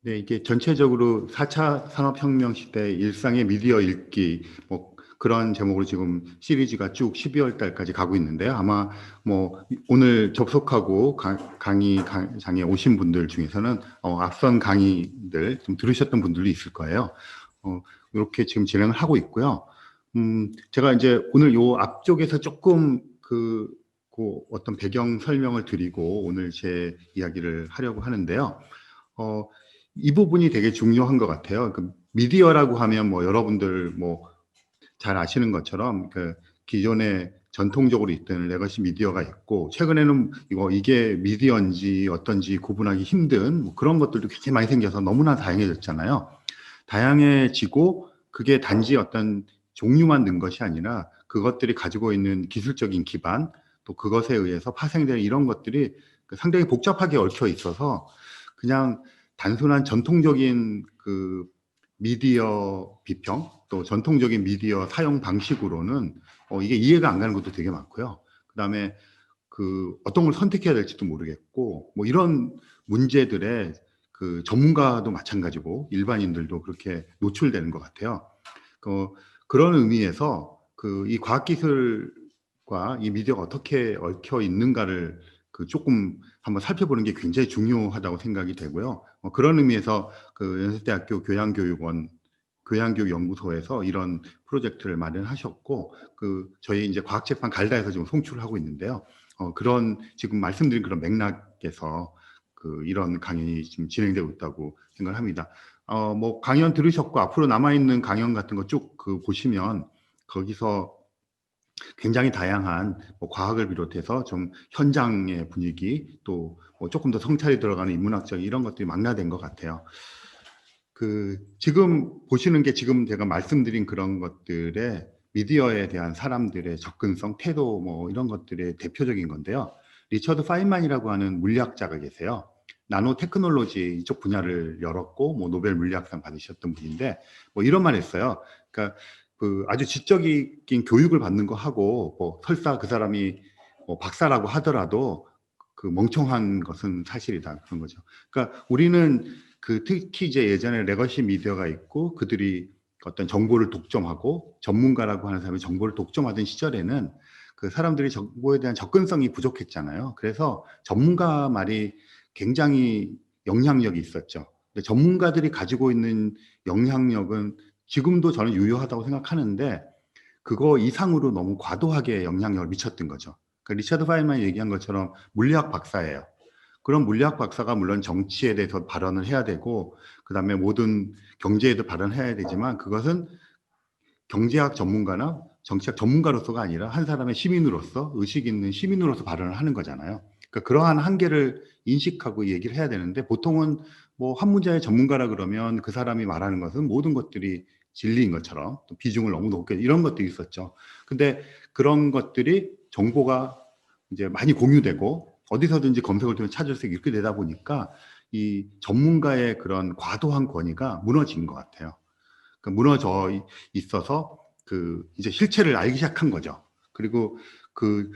네, 이게 전체적으로 4차 산업혁명 시대 일상의 미디어 읽기, 뭐 그런 제목으로 지금 시리즈가 쭉 12월 달까지 가고 있는데요. 아마 뭐 오늘 접속하고 강의장에 오신 분들 중에서는 앞선 강의들 좀 들으셨던 분들도 있을 거예요. 이렇게 지금 진행을 하고 있고요. 제가 이제 오늘 요 앞쪽에서 조금 그 어떤 배경 설명을 드리고 오늘 제 이야기를 하려고 하는데요. 어, 이 부분이 되게 중요한 것 같아요. 그 미디어라고 하면 뭐 여러분들 뭐 잘 아시는 것처럼 그 기존에 전통적으로 있던 레거시 미디어가 있고 최근에는 이게 미디어인지 어떤지 구분하기 힘든 뭐 그런 것들도 굉장히 많이 생겨서 너무나 다양해졌잖아요. 다양해지고 그게 단지 어떤 종류만 는 것이 아니라 그것들이 가지고 있는 기술적인 기반 또 그것에 의해서 파생되는 이런 것들이 상당히 복잡하게 얽혀 있어서 그냥 단순한 전통적인 그 미디어 비평 또 전통적인 미디어 사용 방식으로는 이게 이해가 안 가는 것도 되게 많고요. 그다음에 그 어떤 걸 선택해야 될지도 모르겠고 뭐 이런 문제들에 그 전문가도 마찬가지고 일반인들도 그렇게 노출되는 것 같아요. 그, 그런 의미에서 그 이 과학기술과 이 미디어가 어떻게 얽혀 있는가를 그 조금 한번 살펴보는 게 굉장히 중요하다고 생각이 되고요. 그런 의미에서 그 연세대학교 교양교육연구소에서 이런 프로젝트를 마련하셨고, 그 저희 이제 과학재판 갈다에서 지금 송출을 하고 있는데요. 그런 지금 말씀드린 그런 맥락에서 그 이런 강연이 지금 진행되고 있다고 생각을 합니다. 뭐 강연 들으셨고 앞으로 남아있는 강연 같은 거 쭉 그 보시면 거기서 굉장히 다양한 뭐 과학을 비롯해서 좀 현장의 분위기 또뭐 조금 더 성찰이 들어가는 인문학적 이런 것들이 망라된 것 같아요. 그 지금 보시는 게 지금 제가 말씀드린 그런 것들의 미디어에 대한 사람들의 접근성, 태도 뭐 이런 것들의 대표적인 건데요. 리처드 파인만이라고 하는 물리학자가 계세요. 나노 테크놀로지 이쪽 분야를 열었고 뭐 노벨 물리학상 받으셨던 분인데 뭐 이런 말 했어요. 그러니까 그 아주 지적인 교육을 받는 거 하고 뭐 설사 그 사람이 뭐 박사라고 하더라도 그 멍청한 것은 사실이다 그런 거죠. 그러니까 우리는 그 특히 이제 예전에 레거시 미디어가 있고 그들이 어떤 정보를 독점하고 전문가라고 하는 사람이 정보를 독점하던 시절에는 그 사람들이 정보에 대한 접근성이 부족했잖아요. 그래서 전문가 말이 굉장히 영향력이 있었죠. 근데 전문가들이 가지고 있는 영향력은 지금도 저는 유효하다고 생각하는데 그거 이상으로 너무 과도하게 영향력을 미쳤던 거죠. 그러니까 리처드 파인만이 얘기한 것처럼 물리학 박사예요. 그런 물리학 박사가 물론 정치에 대해서 발언을 해야 되고 그다음에 모든 경제에도 발언해야 되지만 그것은 경제학 전문가나 정치학 전문가로서가 아니라 한 사람의 시민으로서 의식 있는 시민으로서 발언을 하는 거잖아요. 그러니까 그러한 한계를 인식하고 얘기를 해야 되는데 보통은 뭐 한 분야의 전문가라 그러면 그 사람이 말하는 것은 모든 것들이 진리인 것처럼 또 비중을 너무 높게 이런 것들이 있었죠. 근데 그런 것들이 정보가 이제 많이 공유되고 어디서든지 검색을 통해 찾을 수 있게 이렇게 되다 보니까 이 전문가의 그런 과도한 권위가 무너진 것 같아요. 무너져 있어서 그 이제 실체를 알기 시작한 거죠. 그리고 그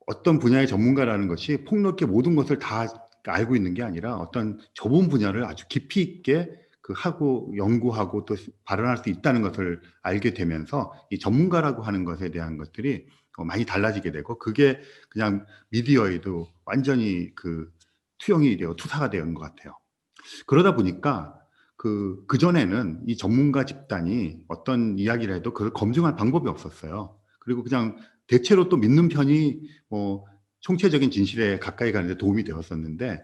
어떤 분야의 전문가라는 것이 폭넓게 모든 것을 다 알고 있는 게 아니라 어떤 좁은 분야를 아주 깊이 있게 그 하고 연구하고 또 발언할 수 있다는 것을 알게 되면서 이 전문가라고 하는 것에 대한 것들이 많이 달라지게 되고 그게 그냥 미디어에도 완전히 그 투영이 되어 투사가 되는 것 같아요. 그러다 보니까 그전에는 이 전문가 집단이 어떤 이야기를 해도 그걸 검증할 방법이 없었어요. 그리고 그냥 대체로 또 믿는 편이 뭐 총체적인 진실에 가까이 가는데 도움이 되었었는데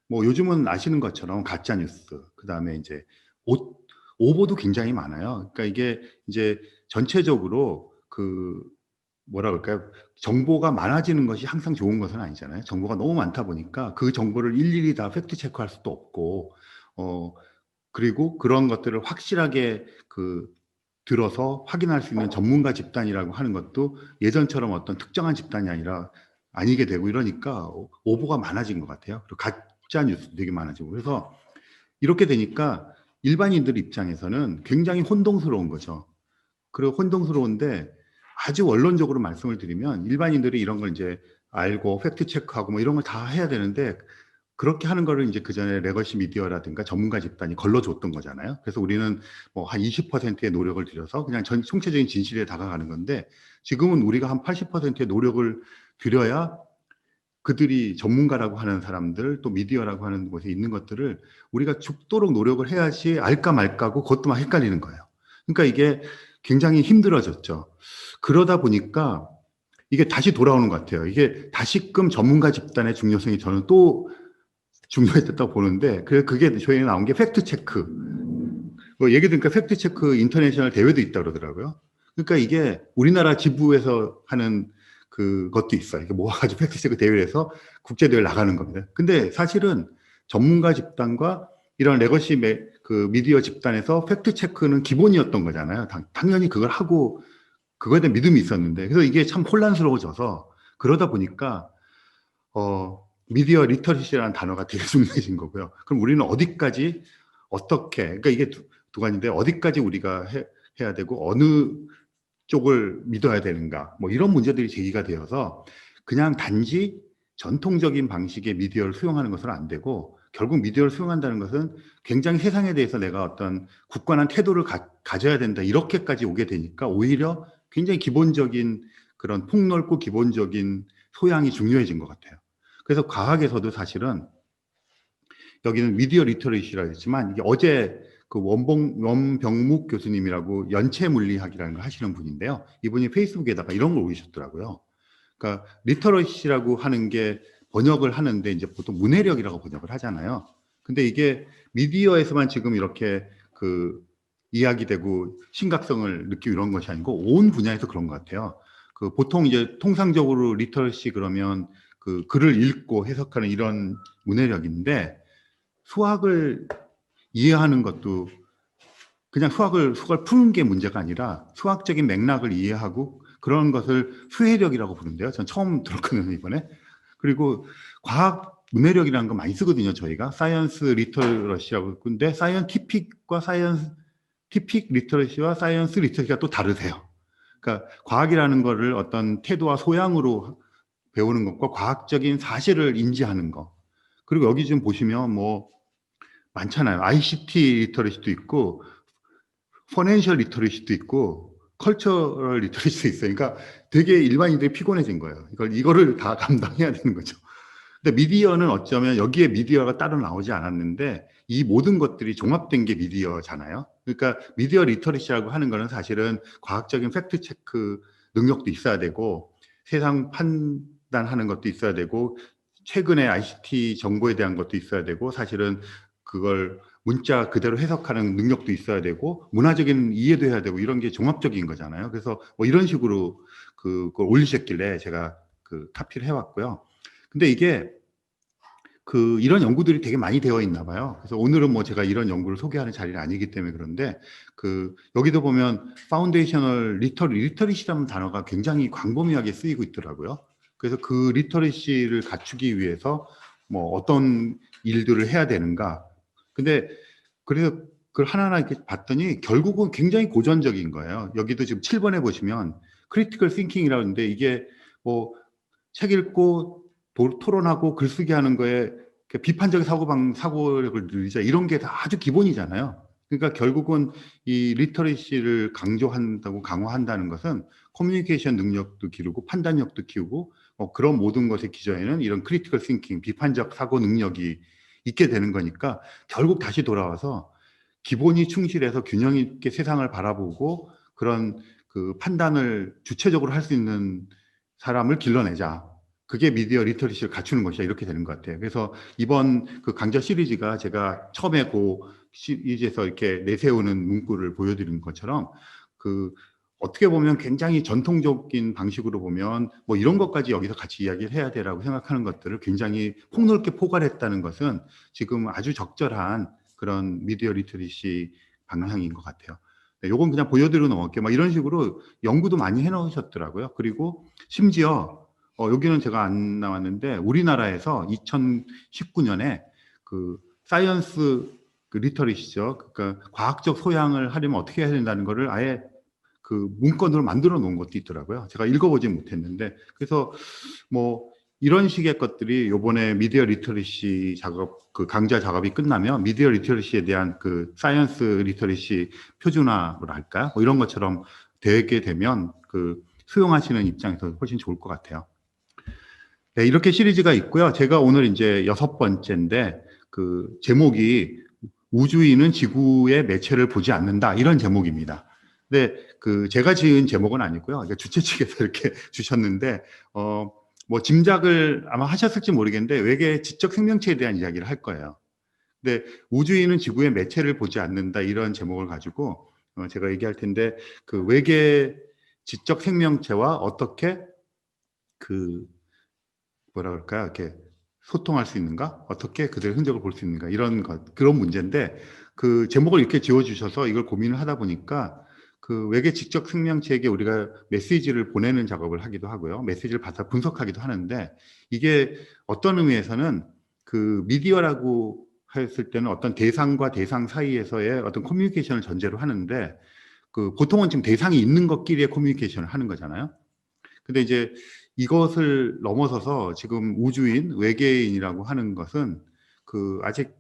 뭐 요즘은 아시는 것처럼 가짜 뉴스, 그다음에 이제 오, 오보도 굉장히 많아요. 그러니까 이게 이제 전체적으로 그 뭐라 그럴까요? 정보가 많아지는 것이 항상 좋은 것은 아니잖아요. 정보가 너무 많다 보니까 그 정보를 일일이 다 팩트 체크할 수도 없고 어 그리고 그런 것들을 확실하게 그 들어서 확인할 수 있는 전문가 집단이라고 하는 것도 예전처럼 어떤 특정한 집단이 아니라 아니게 되고 이러니까 오보가 많아진 것 같아요. 그리고 가짜 뉴스도 되게 많아지고 그래서 이렇게 되니까 일반인들 입장에서는 굉장히 혼동스러운 거죠. 그리고 혼동스러운데 아주 원론적으로 말씀을 드리면 일반인들이 이런 걸 이제 알고 팩트 체크하고 뭐 이런 걸 다 해야 되는데 그렇게 하는 거를 이제 그전에 레거시 미디어라든가 전문가 집단이 걸러줬던 거잖아요. 그래서 우리는 뭐 한 20%의 노력을 들여서 그냥 총체적인 진실에 다가가는 건데, 지금은 우리가 한 80%의 노력을 들여야 그들이 전문가라고 하는 사람들, 또 미디어라고 하는 곳에 있는 것들을 우리가 죽도록 노력을 해야지 알까 말까고 그것도 막 헷갈리는 거예요. 그러니까 이게 굉장히 힘들어졌죠. 그러다 보니까 이게 다시 돌아오는 것 같아요. 이게 다시금 전문가 집단의 중요성이 저는 또 중요했다고 보는데, 그게 저희에 나온 게 팩트체크. 뭐 얘기 들으니까 팩트체크 인터내셔널 대회도 있다 그러더라고요. 그러니까 이게 우리나라 지부에서 하는 그것도 있어요. 이게 모아가지고 팩트체크 대회를 해서 국제대회를 나가는 겁니다. 근데 사실은 전문가 집단과 이런 레거시 그 미디어 집단에서 팩트체크는 기본이었던 거잖아요. 당연히 그걸 하고 그거에 대한 믿음이 있었는데, 그래서 이게 참 혼란스러워져서, 그러다 보니까 미디어 리터러시라는 단어가 되게 중요해진 거고요. 그럼 우리는 어디까지 어떻게, 그러니까 이게 두 가지인데, 어디까지 우리가 해야 되고 어느 쪽을 믿어야 되는가, 뭐 이런 문제들이 제기가 되어서 그냥 단지 전통적인 방식의 미디어를 수용하는 것은 안 되고, 결국 미디어를 수용한다는 것은 굉장히 세상에 대해서 내가 어떤 굳건한 태도를 가져야 된다, 이렇게까지 오게 되니까 오히려 굉장히 기본적인 그런 폭넓고 기본적인 소양이 중요해진 것 같아요. 그래서 과학에서도 사실은 여기는 미디어 리터러시라고 했지만, 이게 어제 그 원병묵 교수님이라고 연체 물리학이라는 걸 하시는 분인데요. 이분이 페이스북에다가 이런 걸 올리셨더라고요. 그러니까 리터러시라고 하는 게 번역을 하는데 이제 보통 문해력이라고 번역을 하잖아요. 근데 이게 미디어에서만 지금 이렇게 그 이야기되고 심각성을 느끼고 이런 것이 아니고 온 분야에서 그런 것 같아요. 그 보통 이제 통상적으로 리터러시 그러면 그 글을 읽고 해석하는 이런 문해력인데, 수학을 이해하는 것도 그냥 수학을 푸는 게 문제가 아니라 수학적인 맥락을 이해하고 그런 것을 수해력이라고 부른대요. 전 처음 들었거든요, 이번에. 그리고 과학 문해력이라는 거 많이 쓰거든요, 저희가. 사이언스 리터러시라고. 근데 사이언티픽과 사이언티픽 리터러시와 사이언스 리터러시가 또 다르세요. 그러니까 과학이라는 거를 어떤 태도와 소양으로 배우는 것과 과학적인 사실을 인지하는 것. 그리고 여기 좀 보시면 뭐 많잖아요. ICT 리터러시도 있고, 퍼넨셜 리터러시도 있고, 컬처럴 리터러시도 있어요. 그러니까 되게 일반인들이 피곤해진 거예요. 이거를 다 감당해야 되는 거죠. 근데 미디어는 어쩌면 여기에 미디어가 따로 나오지 않았는데, 이 모든 것들이 종합된 게 미디어잖아요. 그러니까 미디어 리터러시라고 하는 거는 사실은 과학적인 팩트 체크 능력도 있어야 되고, 세상 판단하는 것도 있어야 되고, 최근의 ICT 정보에 대한 것도 있어야 되고, 사실은 그걸 문자 그대로 해석하는 능력도 있어야 되고, 문화적인 이해도 해야 되고, 이런 게 종합적인 거잖아요. 그래서 뭐 이런 식으로 그걸 올리셨길래 제가 그 카피를 해왔고요. 근데 이게 이런 연구들이 되게 많이 되어 있나 봐요. 그래서 오늘은 뭐 제가 이런 연구를 소개하는 자리는 아니기 때문에 그런데, 여기도 보면 파운데이셔널 리터리시라는 단어가 굉장히 광범위하게 쓰이고 있더라고요. 그래서 그 리터리시를 갖추기 위해서 뭐 어떤 일들을 해야 되는가. 근데 그래서 그걸 하나하나 이렇게 봤더니 결국은 굉장히 고전적인 거예요. 여기도 지금 7번에 보시면 크리티컬 싱킹이라고 하는데, 이게 뭐 책 읽고 토론하고 글쓰기 하는 거에 비판적 사고력을 늘리자, 이런 게 다 아주 기본이잖아요. 그러니까 결국은 이 리터러시를 강조한다고 강화한다는 것은 커뮤니케이션 능력도 기르고 판단력도 키우고, 그런 모든 것의 기저에는 이런 크리티컬 싱킹, 비판적 사고 능력이 있게 되는 거니까, 결국 다시 돌아와서 기본이 충실해서 균형 있게 세상을 바라보고 그런 그 판단을 주체적으로 할 수 있는 사람을 길러내자. 그게 미디어 리터러시를 갖추는 것이다, 이렇게 되는 것 같아요. 그래서 이번 그 강좌 시리즈가 제가 처음에 그 시리즈에서 이렇게 내세우는 문구를 보여드린 것처럼, 어떻게 보면 굉장히 전통적인 방식으로 보면 뭐 이런 것까지 여기서 같이 이야기를 해야 되라고 생각하는 것들을 굉장히 폭넓게 포괄했다는 것은 지금 아주 적절한 그런 미디어 리터러시 방향인 것 같아요. 네, 요건 그냥 보여드리고 넘어갈게요. 막 이런 식으로 연구도 많이 해놓으셨더라고요. 그리고 심지어 여기는 제가 안 나왔는데, 우리나라에서 2019년에 그 사이언스 리터러시죠. 그러니까 과학적 소양을 하려면 어떻게 해야 된다는 거를 아예 그 문건으로 만들어 놓은 것도 있더라고요. 제가 읽어보진 못했는데, 그래서 뭐 이런 식의 것들이 요번에 미디어 리터러시 작업, 그 강좌 작업이 끝나면 미디어 리터러시에 대한 그 사이언스 리터러시 표준화를 할까? 뭐 이런 것처럼 되게 되면 그 수용하시는 입장에서 훨씬 좋을 것 같아요. 네, 이렇게 시리즈가 있고요. 제가 오늘 이제 6번째인데 그 제목이 우주인은 지구의 매체를 보지 않는다, 이런 제목입니다. 근데 그 제가 지은 제목은 아니고요. 주최 측에서 이렇게 주셨는데 뭐 짐작을 아마 하셨을지 모르겠는데 외계 지적 생명체에 대한 이야기를 할 거예요. 근데 우주인은 지구의 매체를 보지 않는다, 이런 제목을 가지고 제가 얘기할 텐데 그 외계 지적 생명체와 어떻게 그 뭐라 그럴까요? 이렇게 소통할 수 있는가? 어떻게 그들의 흔적을 볼 수 있는가? 이런 것, 그런 문제인데 그 제목을 이렇게 지어주셔서 이걸 고민을 하다 보니까 그 외계 지적 생명체에게 우리가 메시지를 보내는 작업을 하기도 하고요. 메시지를 받아 분석하기도 하는데 이게 어떤 의미에서는 그 미디어라고 했을 때는 어떤 대상과 대상 사이에서의 어떤 커뮤니케이션을 전제로 하는데 그 보통은 지금 대상이 있는 것끼리의 커뮤니케이션을 하는 거잖아요. 근데 이제 이것을 넘어서서 지금 우주인, 외계인이라고 하는 것은 그 아직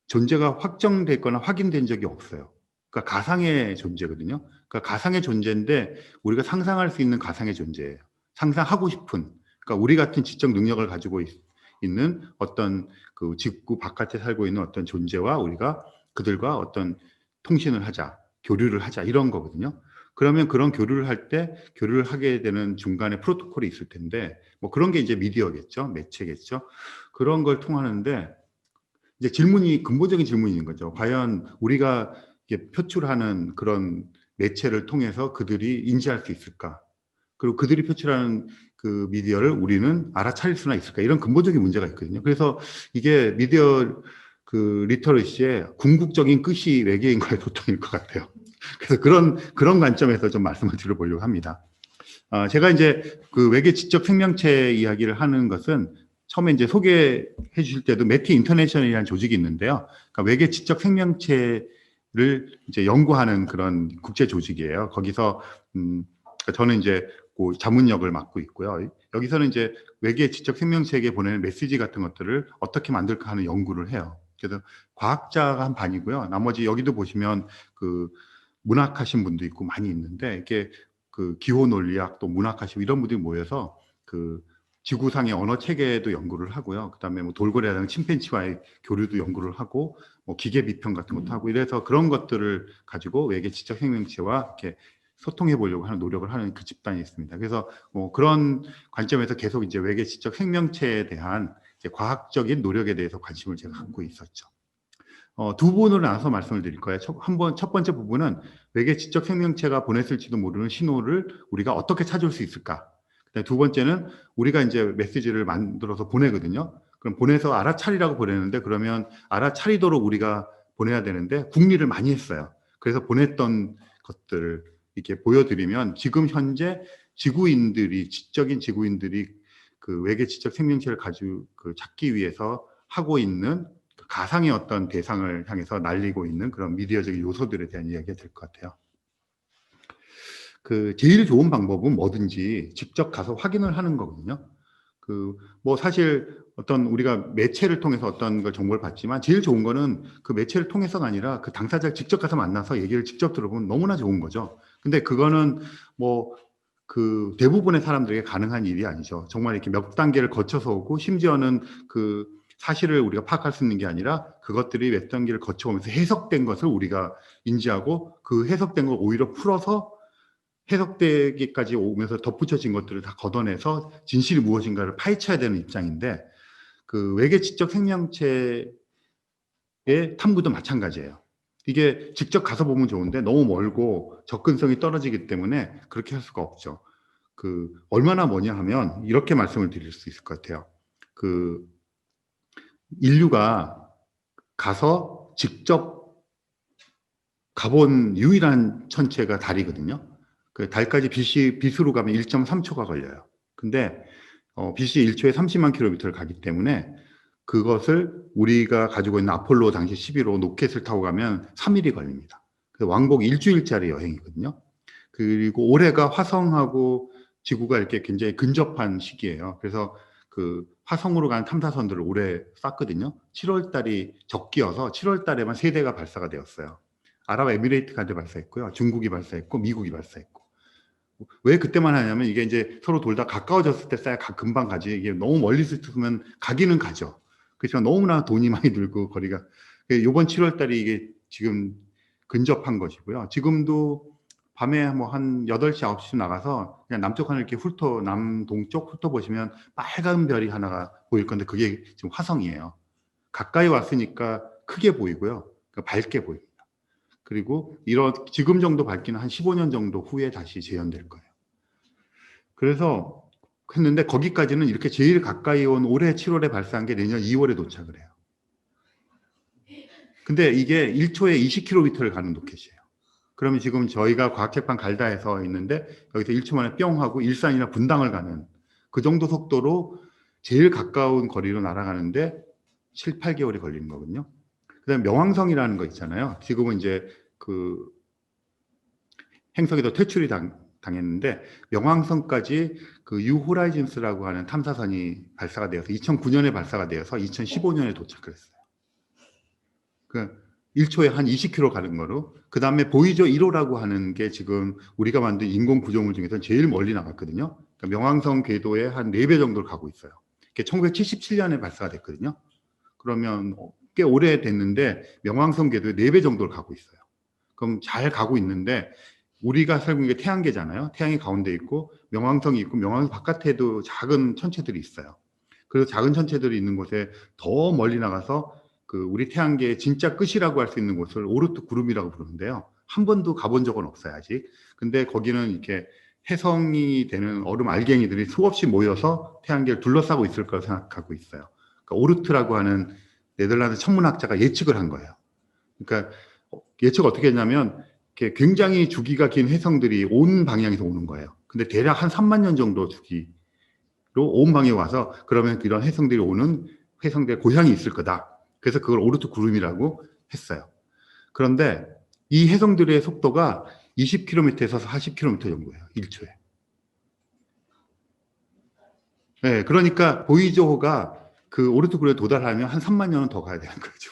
존재가 확정됐거나 확인된 적이 없어요. 그러니까 가상의 존재거든요. 그러니까 가상의 존재인데 우리가 상상할 수 있는 가상의 존재예요. 상상하고 싶은, 그러니까 우리 같은 지적 능력을 가지고 있는 어떤 그 지구 바깥에 살고 있는 어떤 존재와 우리가 그들과 어떤 통신을 하자, 교류를 하자, 이런 거거든요. 그러면 그런 교류를 할 때 교류를 하게 되는 중간에 프로토콜이 있을 텐데 뭐 그런 게 이제 미디어겠죠, 매체겠죠. 그런 걸 통하는데 이제 질문이, 근본적인 질문이 있는 거죠. 과연 우리가 표출하는 그런 매체를 통해서 그들이 인지할 수 있을까? 그리고 그들이 표출하는 그 미디어를 우리는 알아차릴 수나 있을까? 이런 근본적인 문제가 있거든요. 그래서 이게 미디어 그 리터러시의 궁극적인 끝이 외계인과의 소통일 것 같아요. 그래서 그런 관점에서 좀 말씀을 드려보려고 합니다. 제가 이제 그 외계 지적 생명체 이야기를 하는 것은 처음에 이제 소개해 주실 때도 매티 인터내셔널이라는 조직이 있는데요. 그러니까 외계 지적 생명체를 이제 연구하는 그런 국제 조직이에요. 거기서 저는 이제 그 자문역을 맡고 있고요. 여기서는 이제 외계 지적 생명체에게 보내는 메시지 같은 것들을 어떻게 만들까 하는 연구를 해요. 그래서 과학자가 한 반이고요. 나머지 여기도 보시면 그 문학하신 분도 있고 많이 있는데 이게 그 기호 논리학 또 문학하시고 이런 분들이 모여서 그 지구상의 언어 체계도 연구를 하고요. 그다음에 뭐 돌고래라는 침팬지와의 교류도 연구를 하고 뭐 기계 비평 같은 것도 하고 이래서 그런 것들을 가지고 외계 지적 생명체와 이렇게 소통해 보려고 하는 노력을 하는 그 집단이 있습니다. 그래서 뭐 그런 관점에서 계속 이제 외계 지적 생명체에 대한 이제 과학적인 노력에 대해서 관심을 제가 갖고 있었죠. 두 부분으로 나눠서 말씀을 드릴 거예요. 첫 번째 부분은 외계 지적 생명체가 보냈을지도 모르는 신호를 우리가 어떻게 찾을 수 있을까? 두 번째는 우리가 이제 메시지를 만들어서 보내거든요. 그럼 보내서 알아차리라고 보내는데 그러면 알아차리도록 우리가 보내야 되는데 궁리를 많이 했어요. 그래서 보냈던 것들을 이렇게 보여드리면 지금 현재 지구인들이, 지적인 지구인들이 그 외계 지적 생명체를 가지고 찾기 위해서 하고 있는 가상의 어떤 대상을 향해서 날리고 있는 그런 미디어적인 요소들에 대한 이야기가 될 것 같아요. 그 제일 좋은 방법은 뭐든지 직접 가서 확인을 하는 거거든요. 그 뭐 사실 어떤 우리가 매체를 통해서 어떤 걸 정보를 받지만 제일 좋은 거는 그 매체를 통해서가 아니라 그 당사자를 직접 가서 만나서 얘기를 직접 들어보면 너무나 좋은 거죠. 근데 그거는 뭐 그 대부분의 사람들에게 가능한 일이 아니죠. 정말 이렇게 몇 단계를 거쳐서 오고 심지어는 그 사실을 우리가 파악할 수 있는 게 아니라 그것들이 몇 단계를 거쳐오면서 해석된 것을 우리가 인지하고 그 해석된 걸 오히려 풀어서 해석되기까지 오면서 덧붙여진 것들을 다 걷어내서 진실이 무엇인가를 파헤쳐야 되는 입장인데 그 외계 지적 생명체의 탐구도 마찬가지예요. 이게 직접 가서 보면 좋은데 너무 멀고 접근성이 떨어지기 때문에 그렇게 할 수가 없죠. 그 얼마나 뭐냐 하면 이렇게 말씀을 드릴 수 있을 것 같아요. 그 인류가 가서 직접 가본 유일한 천체가 달이거든요. 그 달까지 빛으로 가면 1.3초가 걸려요. 근데 빛이 1초에 30만 킬로미터를 가기 때문에 그것을 우리가 가지고 있는 아폴로 당시 11호 로켓을 타고 가면 3일이 걸립니다. 그래서 왕복 일주일짜리 여행이거든요. 그리고 올해가 화성하고 지구가 이렇게 굉장히 근접한 시기예요. 그래서 그 화성으로 가는 탐사선들을 올해 쐈거든요. 7월 달이 적기여서 7월 달에만 3대가 발사가 되었어요. 아랍에미레이트가 발사했고요. 중국이 발사했고 미국이 발사했고. 왜 그때만 하냐면 이게 이제 서로 돌다 가까워졌을 때 쏴야 금방 가지. 이게 너무 멀리 있으면 가기는 가죠. 그렇지만 너무나 돈이 많이 들고 거리가. 이번 7월 달이 이게 지금 근접한 것이고요. 지금도 밤에 뭐 한 8시, 9시 나가서 그냥 남쪽 하늘 이렇게 남동쪽 훑어보시면 빨간 별이 하나가 보일 건데 그게 지금 화성이에요. 가까이 왔으니까 크게 보이고요. 그러니까 밝게 보입니다. 그리고 지금 정도 밝기는 한 15년 정도 후에 다시 재현될 거예요. 그래서 했는데 거기까지는 이렇게 제일 가까이 온 올해 7월에 발사한 게 내년 2월에 도착을 해요. 근데 이게 1초에 20km를 가는 로켓이에요. 그러면 지금 저희가 과학책방 갈다에서 있는데 여기서 1초 만에 뿅 하고 일산이나 분당을 가는 그 정도 속도로 제일 가까운 거리로 날아가는데 7, 8개월이 걸리는 거거든요. 그다음에 명왕성이라는 거 있잖아요. 지금은 이제 그 행성에도 퇴출이 당했는데 명왕성까지 그 유호라이즌스라고 하는 탐사선이 발사가 되어서 2009년에 발사가 되어서 2015년에 도착을 했어요. 그 1초에 한 20km 가는 거로. 그 다음에 보이저 1호라고 하는 게 지금 우리가 만든 인공 구조물 중에서 제일 멀리 나갔거든요. 그러니까 명왕성 궤도의 한 4배 정도를 가고 있어요. 이게 1977년에 발사가 됐거든요. 그러면 꽤 오래 됐는데 명왕성 궤도의 4배 정도를 가고 있어요. 그럼 잘 가고 있는데 우리가 살고 있는 게 태양계잖아요. 태양이 가운데 있고 명왕성이 있고 명왕성 바깥에도 작은 천체들이 있어요. 그래서 작은 천체들이 있는 곳에 더 멀리 나가서 그 우리 태양계의 진짜 끝이라고 할 수 있는 곳을 오르트 구름이라고 부르는데요. 한 번도 가본 적은 없어요, 아직. 근데 거기는 이렇게 해성이 되는 얼음 알갱이들이 수없이 모여서 태양계를 둘러싸고 있을 거라고 생각하고 있어요. 그러니까 오르트라고 하는 네덜란드 천문학자가 예측을 한 거예요. 그러니까 예측 어떻게 했냐면 굉장히 주기가 긴 해성들이 온 방향에서 오는 거예요. 근데 대략 한 3만 년 정도 주기로 온 방향에 와서 그러면 이런 해성들이 오는 해성들의 고향이 있을 거다. 그래서 그걸 오르트 구름이라고 했어요. 그런데 이 해성들의 속도가 20km에서 40km 정도예요. 1초에. 네, 그러니까 보이저호가 그 오르트 구름에 도달하면 한 3만 년은 더 가야 되는 거죠.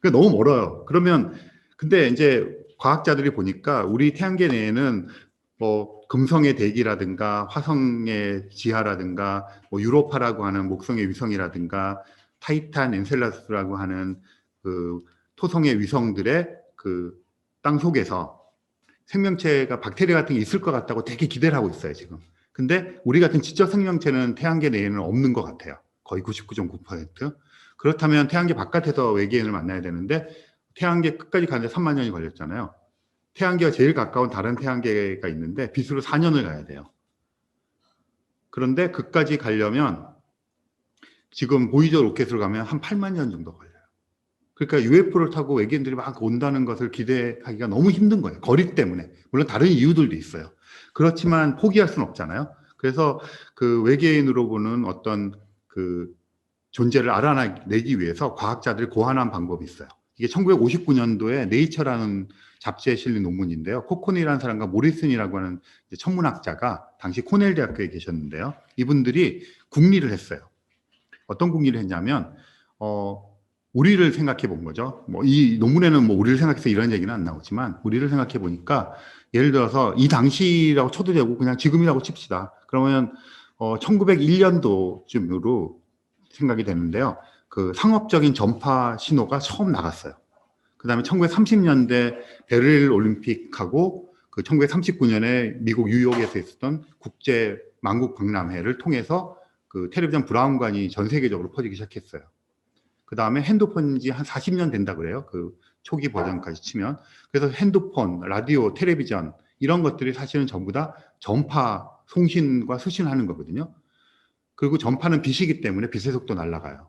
그러니까 너무 멀어요. 그러면 근데 이제 과학자들이 보니까 우리 태양계 내에는 뭐 금성의 대기라든가 화성의 지하라든가 뭐 유로파라고 하는 목성의 위성이라든가 타이탄 엔셀라스라고 하는 그 토성의 위성들의 그 땅 속에서 생명체가 박테리아 같은 게 있을 것 같다고 되게 기대를 하고 있어요, 지금. 근데 우리 같은 지적 생명체는 태양계 내에는 없는 것 같아요. 거의 99.9%. 그렇다면 태양계 바깥에서 외계인을 만나야 되는데 태양계 끝까지 가는데 3만 년이 걸렸잖아요. 태양계가 제일 가까운 다른 태양계가 있는데 빛으로 4년을 가야 돼요. 그런데 그까지 가려면 지금 보이저 로켓으로 가면 한 8만 년 정도 걸려요. 그러니까 UFO를 타고 외계인들이 막 온다는 것을 기대하기가 너무 힘든 거예요. 거리 때문에. 물론 다른 이유들도 있어요. 그렇지만 포기할 수는 없잖아요. 그래서 그 외계인으로 보는 어떤 그 존재를 알아내기 위해서 과학자들이 고안한 방법이 있어요. 이게 1959년도에 네이처라는 잡지에 실린 논문인데요. 코코니라는 사람과 모리슨이라고 하는 천문학자가 당시 코넬 대학교에 계셨는데요. 이분들이 궁리를 했어요. 어떤 궁리를 했냐면 우리를 생각해 본 거죠. 뭐 이 논문에는 뭐 우리를 생각해서 이런 얘기는 안 나오지만 우리를 생각해 보니까 예를 들어서 이 당시라고 쳐도 되고 그냥 지금이라고 칩시다. 그러면 1901년도쯤으로 생각이 되는데요. 그 상업적인 전파 신호가 처음 나갔어요. 그 다음에 1930년대 베를린 올림픽하고 그 1939년에 미국 뉴욕에서 있었던 국제 만국 박람회를 통해서 그 텔레비전 브라운관이 전 세계적으로 퍼지기 시작했어요. 그 다음에 핸드폰인 지 한 40년 된다 그래요. 그 초기 버전까지 치면. 그래서 핸드폰, 라디오, 텔레비전 이런 것들이 사실은 전부 다 전파, 송신과 수신하는 거거든요. 그리고 전파는 빛이기 때문에 빛의 속도 날아가요.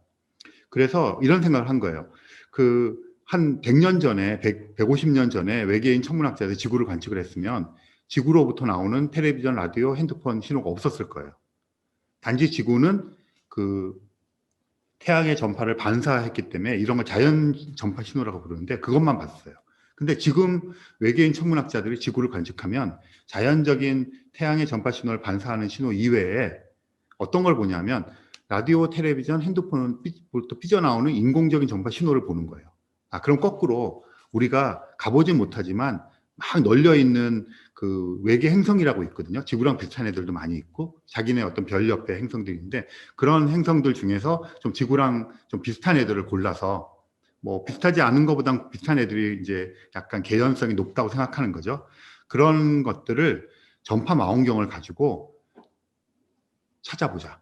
그래서 이런 생각을 한 거예요. 그 한 100년 전에, 150년 전에 외계인 천문학자들이 지구를 관측을 했으면 지구로부터 나오는 텔레비전, 라디오, 핸드폰 신호가 없었을 거예요. 단지 지구는 그 태양의 전파를 반사했기 때문에 이런 걸 자연 전파 신호라고 부르는데 그것만 봤어요. 근데 지금 외계인 천문학자들이 지구를 관측하면 자연적인 태양의 전파 신호를 반사하는 신호 이외에 어떤 걸 보냐면 라디오, 텔레비전, 핸드폰은 또 삐져나오는 인공적인 전파 신호를 보는 거예요. 그럼 거꾸로 우리가 가보진 못하지만 막 널려있는 그 외계 행성이라고 있거든요. 지구랑 비슷한 애들도 많이 있고 자기네 어떤 별 옆에 행성들인데 그런 행성들 중에서 좀 지구랑 좀 비슷한 애들을 골라서 뭐 비슷하지 않은 것보단 비슷한 애들이 이제 약간 개연성이 높다고 생각하는 거죠. 그런 것들을 전파 망원경을 가지고 찾아보자.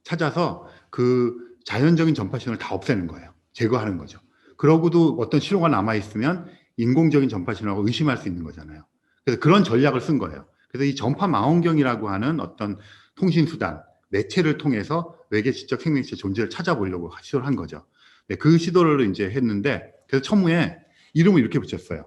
찾아서 그 자연적인 전파 신호를 다 없애는 거예요. 제거하는 거죠. 그러고도 어떤 신호가 남아있으면 인공적인 전파 신호라고 의심할 수 있는 거잖아요. 그래서 그런 전략을 쓴 거예요. 그래서 이 전파 망원경이라고 하는 어떤 통신수단, 매체를 통해서 외계 지적 생명체 존재를 찾아보려고 시도를 한 거죠. 네, 그 시도를 이제 했는데, 그래서 처음에 이름을 이렇게 붙였어요.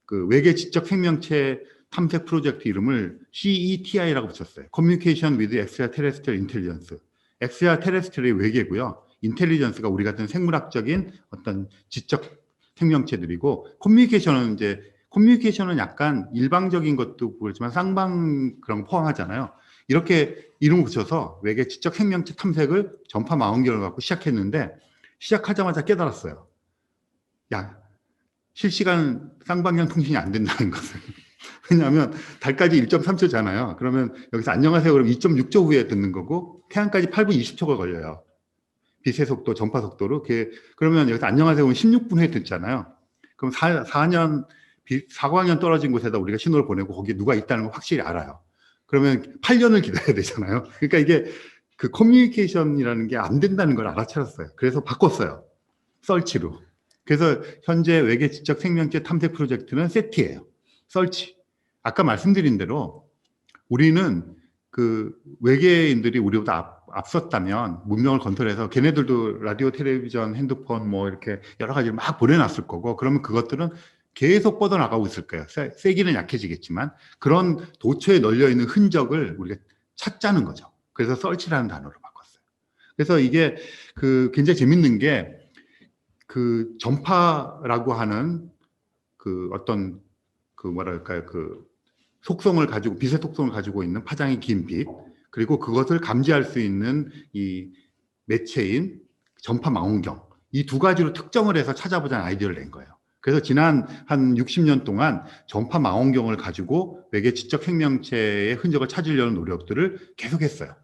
그 외계 지적 생명체 탐색 프로젝트 이름을 CETI라고 붙였어요. Communication with Extraterrestrial Intelligence. 엑스트라테레스트리의 외계고요. 인텔리전스가 우리 같은 생물학적인 어떤 지적 생명체들이고, 커뮤니케이션은 약간 일방적인 것도 그렇지만 쌍방 그런 거 포함하잖아요. 이렇게 이름을 붙여서 외계 지적 생명체 탐색을 전파 망원경을 갖고 시작했는데, 시작하자마자 깨달았어요. 야, 실시간 쌍방향 통신이 안 된다는 것을. 왜냐하면 달까지 1.3초잖아요. 그러면 여기서 안녕하세요 그러면 2.6초 후에 듣는 거고 태양까지 8분 20초가 걸려요. 빛의 속도, 전파 속도로. 그러면 여기서 안녕하세요 그러면 16분 후에 듣잖아요. 그럼 4광년 떨어진 곳에다 우리가 신호를 보내고 거기에 누가 있다는 걸 확실히 알아요. 그러면 8년을 기다려야 되잖아요. 그러니까 이게 그 커뮤니케이션이라는 게 안 된다는 걸 알아차렸어요. 그래서 바꿨어요. 설치로. 그래서 현재 외계 지적 생명체 탐색 프로젝트는 세티예요. 설치. 아까 말씀드린 대로 우리는 그 외계인들이 우리보다 앞섰다면 문명을 건설해서 걔네들도 라디오, 텔레비전, 핸드폰 뭐 이렇게 여러 가지를 막 보내놨을 거고 그러면 그것들은 계속 뻗어나가고 있을 거예요. 세기는 약해지겠지만 그런 도처에 널려있는 흔적을 우리가 찾자는 거죠. 그래서 설치라는 단어로 바꿨어요. 그래서 이게 그 굉장히 재밌는 게 그 전파라고 하는 그 어떤 그 뭐랄까요 그 속성을 가지고 빛의 속성을 가지고 있는 파장이 긴 빛 그리고 그것을 감지할 수 있는 이 매체인 전파 망원경 이 두 가지로 특정을 해서 찾아보자는 아이디어를 낸 거예요. 그래서 지난 한 60년 동안 전파 망원경을 가지고 외계 지적 생명체의 흔적을 찾으려는 노력들을 계속했어요.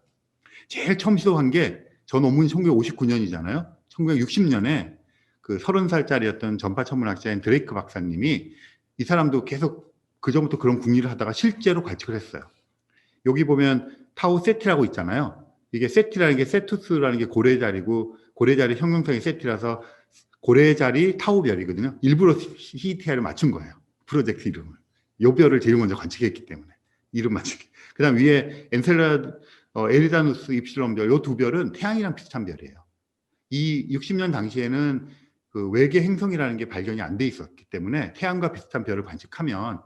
제일 처음 시도한 게 저 논문이 1959년이잖아요. 1960년에 그 30살짜리였던 전파 천문학자인 드레이크 박사님이 이 사람도 계속 그전부터 그런 궁리를 하다가 실제로 관측을 했어요. 여기 보면 타우 세티라고 있잖아요. 이게 세티라는 게 세투스라는 게 고래자리고 고래자리 형용성이 세티라서 고래자리 타우별이거든요. 일부러 CETI를 맞춘 거예요. 프로젝트 이름을. 요 별을 제일 먼저 관측했기 때문에 이름 맞추기. 그 다음 위에 에리다누스 입실론 별, 요 두 별은 태양이랑 비슷한 별이에요. 이 60년 당시에는 그 외계 행성이라는 게 발견이 안 돼 있었기 때문에 태양과 비슷한 별을 관측하면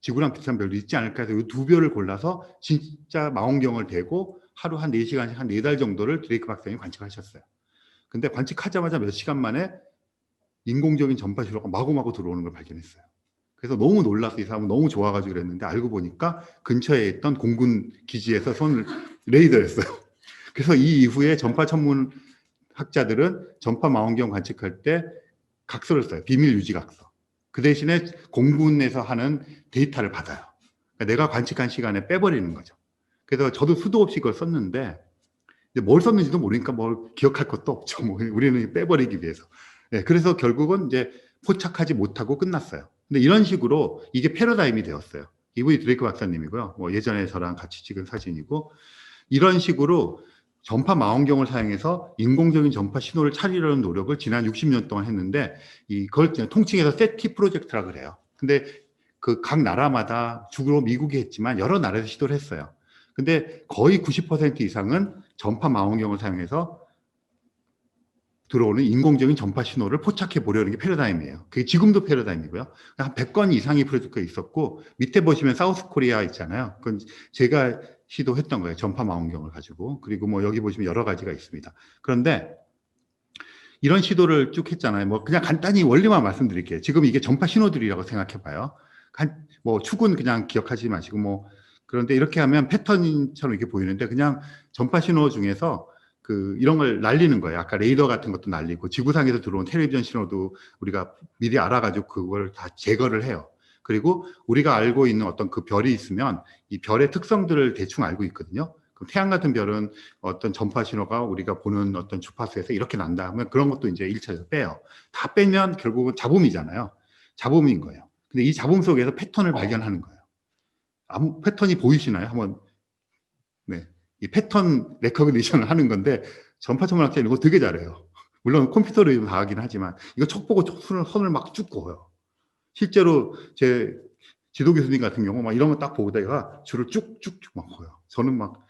지구랑 비슷한 별도 있지 않을까 해서 이 두 별을 골라서 진짜 망원경을 대고 하루 한 4시간씩 한 4달 정도를 드레이크 박사님이 관측하셨어요. 근데 관측하자마자 몇 시간 만에 인공적인 전파 신호가 마구마구 들어오는 걸 발견했어요. 그래서 너무 놀라서 이 사람은 너무 좋아가지고 그랬는데 알고 보니까 근처에 있던 공군 기지에서 쏜 레이더였어요. 그래서 이 이후에 전파 천문 학자들은 전파 망원경 관측할 때 각서를 써요. 비밀 유지 각서. 그 대신에 공군에서 하는 데이터를 받아요. 그러니까 내가 관측한 시간에 빼버리는 거죠. 그래서 저도 수도 없이 그걸 썼는데 뭘 썼는지도 모르니까 뭘 기억할 것도 없죠. 뭐 우리는 빼버리기 위해서. 네, 그래서 결국은 이제 포착하지 못하고 끝났어요. 근데 이런 식으로 이게 패러다임이 되었어요. 이분이 드레이크 박사님이고요. 뭐 예전에 저랑 같이 찍은 사진이고 이런 식으로 전파 망원경을 사용해서 인공적인 전파 신호를 찾으려는 노력을 지난 60년 동안 했는데 이걸 통칭해서 세티 프로젝트라 그래요. 근데 그 각 나라마다 주로 미국이 했지만 여러 나라에서 시도를 했어요. 근데 거의 90% 이상은 전파 망원경을 사용해서 들어오는 인공적인 전파 신호를 포착해 보려는 게 패러다임이에요. 그게 지금도 패러다임이고요. 한 100건 이상의 프로젝트가 있었고 밑에 보시면 사우스 코리아 있잖아요. 그건 제가 시도했던 거예요. 전파 망원경을 가지고. 그리고 뭐 여기 보시면 여러 가지가 있습니다. 그런데 이런 시도를 쭉 했잖아요. 뭐 그냥 간단히 원리만 말씀드릴게요. 지금 이게 전파 신호들이라고 생각해 봐요. 뭐 축은 그냥 기억하지 마시고 뭐 그런데 이렇게 하면 패턴처럼 이렇게 보이는데 그냥 전파 신호 중에서 이런 걸 날리는 거예요. 아까 레이더 같은 것도 날리고 지구상에서 들어온 텔레비전 신호도 우리가 미리 알아가지고 그걸 다 제거를 해요. 그리고 우리가 알고 있는 어떤 그 별이 있으면 이 별의 특성들을 대충 알고 있거든요. 그럼 태양 같은 별은 어떤 전파 신호가 우리가 보는 어떤 주파수에서 이렇게 난다 하면 그런 것도 이제 1차에서 빼요. 다 빼면 결국은 잡음이잖아요. 잡음인 거예요. 근데 이 잡음 속에서 패턴을 발견하는 거예요. 아무 패턴이 보이시나요? 한번 네. 이 패턴 레커그니션을 하는 건데 전파천문학자 이거 되게 잘해요. 물론 컴퓨터로 다 하긴 하지만 이거 척 보고 선을 막 쭉 그어요. 실제로 제 지도 교수님 같은 경우 막 이런 거 딱 보다가 줄을 쭉쭉쭉 막 그어요. 저는 막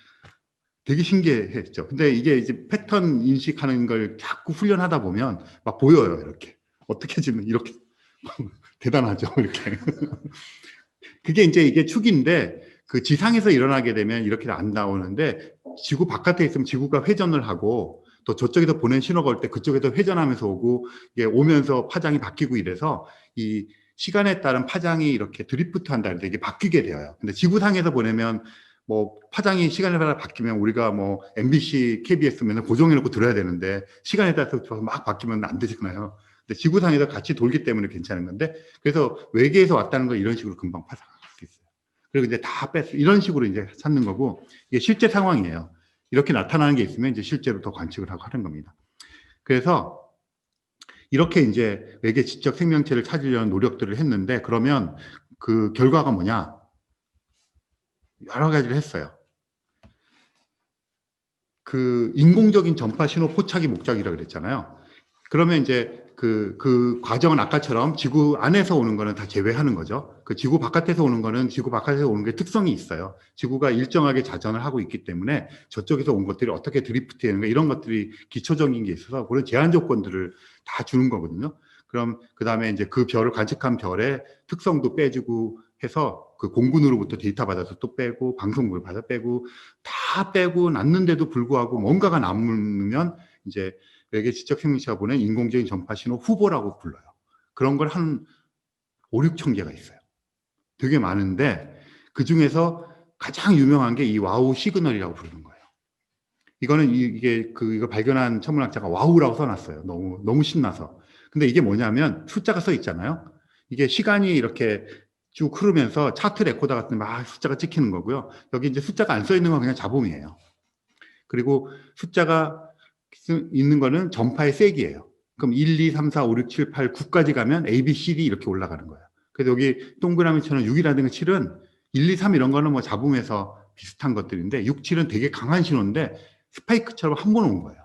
되게 신기했죠. 근데 이게 이제 패턴 인식하는 걸 자꾸 훈련하다 보면 막 보여요. 이렇게 어떻게 지금 이렇게 대단하죠. 이렇게 그게 이제 이게 축인데 그 지상에서 일어나게 되면 이렇게 안 나오는데 지구 바깥에 있으면 지구가 회전을 하고 또 저쪽에서 보낸 신호가 올 때 그쪽에서 회전하면서 오고 이게 오면서 파장이 바뀌고 이래서 이 시간에 따른 파장이 이렇게 드리프트 한다는데 이게 바뀌게 돼요. 근데 지구상에서 보내면 뭐 파장이 시간에 따라 바뀌면 우리가 뭐 MBC, KBS면 고정해 놓고 들어야 되는데 시간에 따라서 막 바뀌면 안 되잖아요. 근데 지구상에서 같이 돌기 때문에 괜찮은 건데 그래서 외계에서 왔다는 걸 이런 식으로 금방 파악할 수 있어요. 그리고 이제 다 이런 식으로 이제 찾는 거고 이게 실제 상황이에요. 이렇게 나타나는 게 있으면 이제 실제로 더 관측을 하고 하는 겁니다. 그래서 이렇게 이제 외계 지적 생명체를 찾으려는 노력들을 했는데 그러면 그 결과가 뭐냐? 여러 가지를 했어요. 그 인공적인 전파 신호 포착이 목적이라고 그랬잖아요. 그러면 이제 그 과정은 아까처럼 지구 안에서 오는 거는 다 제외하는 거죠. 그 지구 바깥에서 오는 거는 지구 바깥에서 오는 게 특성이 있어요. 지구가 일정하게 자전을 하고 있기 때문에 저쪽에서 온 것들이 어떻게 드리프트 되는가 이런 것들이 기초적인 게 있어서 그런 제한 조건들을 다 주는 거거든요. 그럼 그 다음에 이제 그 별을 관측한 별의 특성도 빼주고 해서 그 공군으로부터 데이터 받아서 또 빼고 방송국을 받아 빼고 다 빼고 났는데도 불구하고 뭔가가 남으면 이제 외계 지적 생명체가 보낸 인공적인 전파 신호 후보라고 불러요. 그런 걸 한 5, 6천 개가 있어요. 되게 많은데 그 중에서 가장 유명한 게 이 와우 시그널이라고 부르는 거예요. 이거는 이거 발견한 천문학자가 와우라고 써놨어요. 너무 신나서. 근데 이게 뭐냐면 숫자가 써 있잖아요. 이게 시간이 이렇게 쭉 흐르면서 차트 레코더 같은 막 숫자가 찍히는 거고요. 여기 이제 숫자가 안 써 있는 건 그냥 잡음이에요. 그리고 숫자가 있는 거는 전파의 세기예요. 그럼 1, 2, 3, 4, 5, 6, 7, 8, 9까지 가면 A, B, C, D 이렇게 올라가는 거예요. 그래서 여기 동그라미처럼 6이라든가 7은 1, 2, 3 이런 거는 뭐 잡음에서 비슷한 것들인데 6, 7은 되게 강한 신호인데 스파이크처럼 한 번 온 거예요.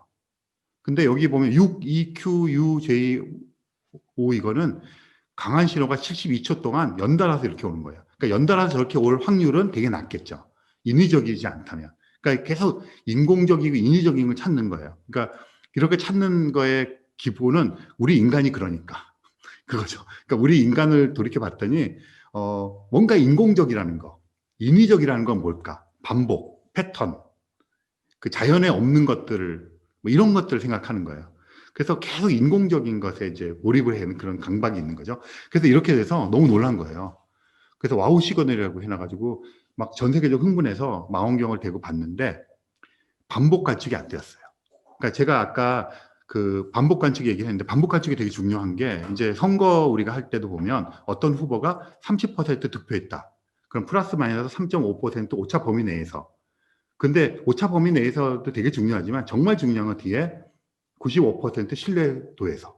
근데 여기 보면 6, EQ, U, J, O 이거는 강한 신호가 72초 동안 연달아서 이렇게 오는 거예요. 그러니까 연달아서 저렇게 올 확률은 되게 낮겠죠. 인위적이지 않다면. 그러니까 계속 인공적이고 인위적인 걸 찾는 거예요. 그러니까 이렇게 찾는 거의 기본은 우리 인간이 그러니까 그거죠. 그러니까 우리 인간을 돌이켜 봤더니 뭔가 인공적이라는 거, 인위적이라는 건 뭘까? 반복, 패턴, 그 자연에 없는 것들을 뭐 이런 것들을 생각하는 거예요. 그래서 계속 인공적인 것에 이제 몰입을 하는 그런 강박이 있는 거죠. 그래서 이렇게 돼서 너무 놀란 거예요. 그래서 와우 시그널이라고 해놔가지고 막 전 세계적 흥분해서 망원경을 대고 봤는데 반복 관측이 안 되었어요. 그러니까 제가 아까 그 반복 관측 얘기했는데 반복 관측이 되게 중요한 게 이제 선거 우리가 할 때도 보면 어떤 후보가 30% 득표했다. 그럼 플러스 마이너스 3.5% 오차 범위 내에서. 근데 오차 범위 내에서도 되게 중요하지만 정말 중요한 건 뒤에 95% 신뢰도에서.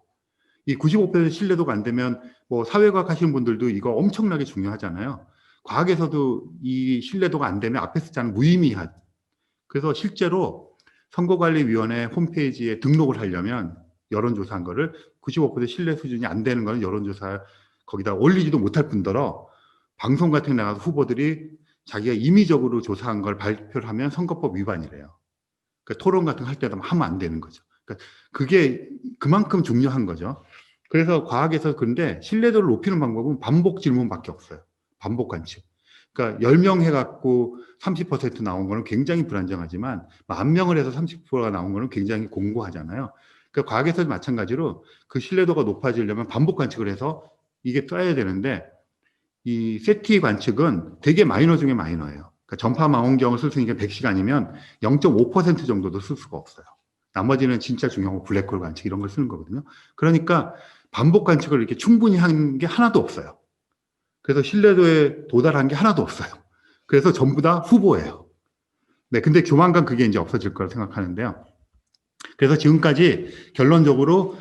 이 95% 신뢰도가 안 되면 뭐 사회과학 하시는 분들도 이거 엄청나게 중요하잖아요. 과학에서도 이 신뢰도가 안 되면 앞에 쓰자는 무의미한. 그래서 실제로 선거관리위원회 홈페이지에 등록을 하려면 여론조사한 거를 95% 신뢰 수준이 안 되는 거는 여론조사 거기다 올리지도 못할 뿐더러 방송 같은 데 나가서 후보들이 자기가 임의적으로 조사한 걸 발표를 하면 선거법 위반이래요. 그러니까 토론 같은 거 할 때도 하면 안 되는 거죠. 그러니까 그게 그만큼 중요한 거죠. 그래서 과학에서 그런데 신뢰도를 높이는 방법은 반복 질문밖에 없어요. 반복 관측. 그러니까 10명 해갖고 30% 나온 거는 굉장히 불안정하지만 10,000명을 해서 30%가 나온 거는 굉장히 공고하잖아요. 그러니까 과학에서도 마찬가지로 그 신뢰도가 높아지려면 반복 관측을 해서 이게 떠야 되는데 이 세티 관측은 되게 마이너 중에 마이너예요. 그러니까 전파 망원경을 쓸 수 있는 게 100시간이면 0.5% 정도도 쓸 수가 없어요. 나머지는 진짜 중요한 거 블랙홀 관측 이런 걸 쓰는 거거든요. 그러니까 반복 관측을 이렇게 충분히 한 게 하나도 없어요. 그래서 신뢰도에 도달한 게 하나도 없어요. 그래서 전부 다 후보예요. 네, 근데 조만간 그게 이제 없어질 거라 생각하는데요. 그래서 지금까지 결론적으로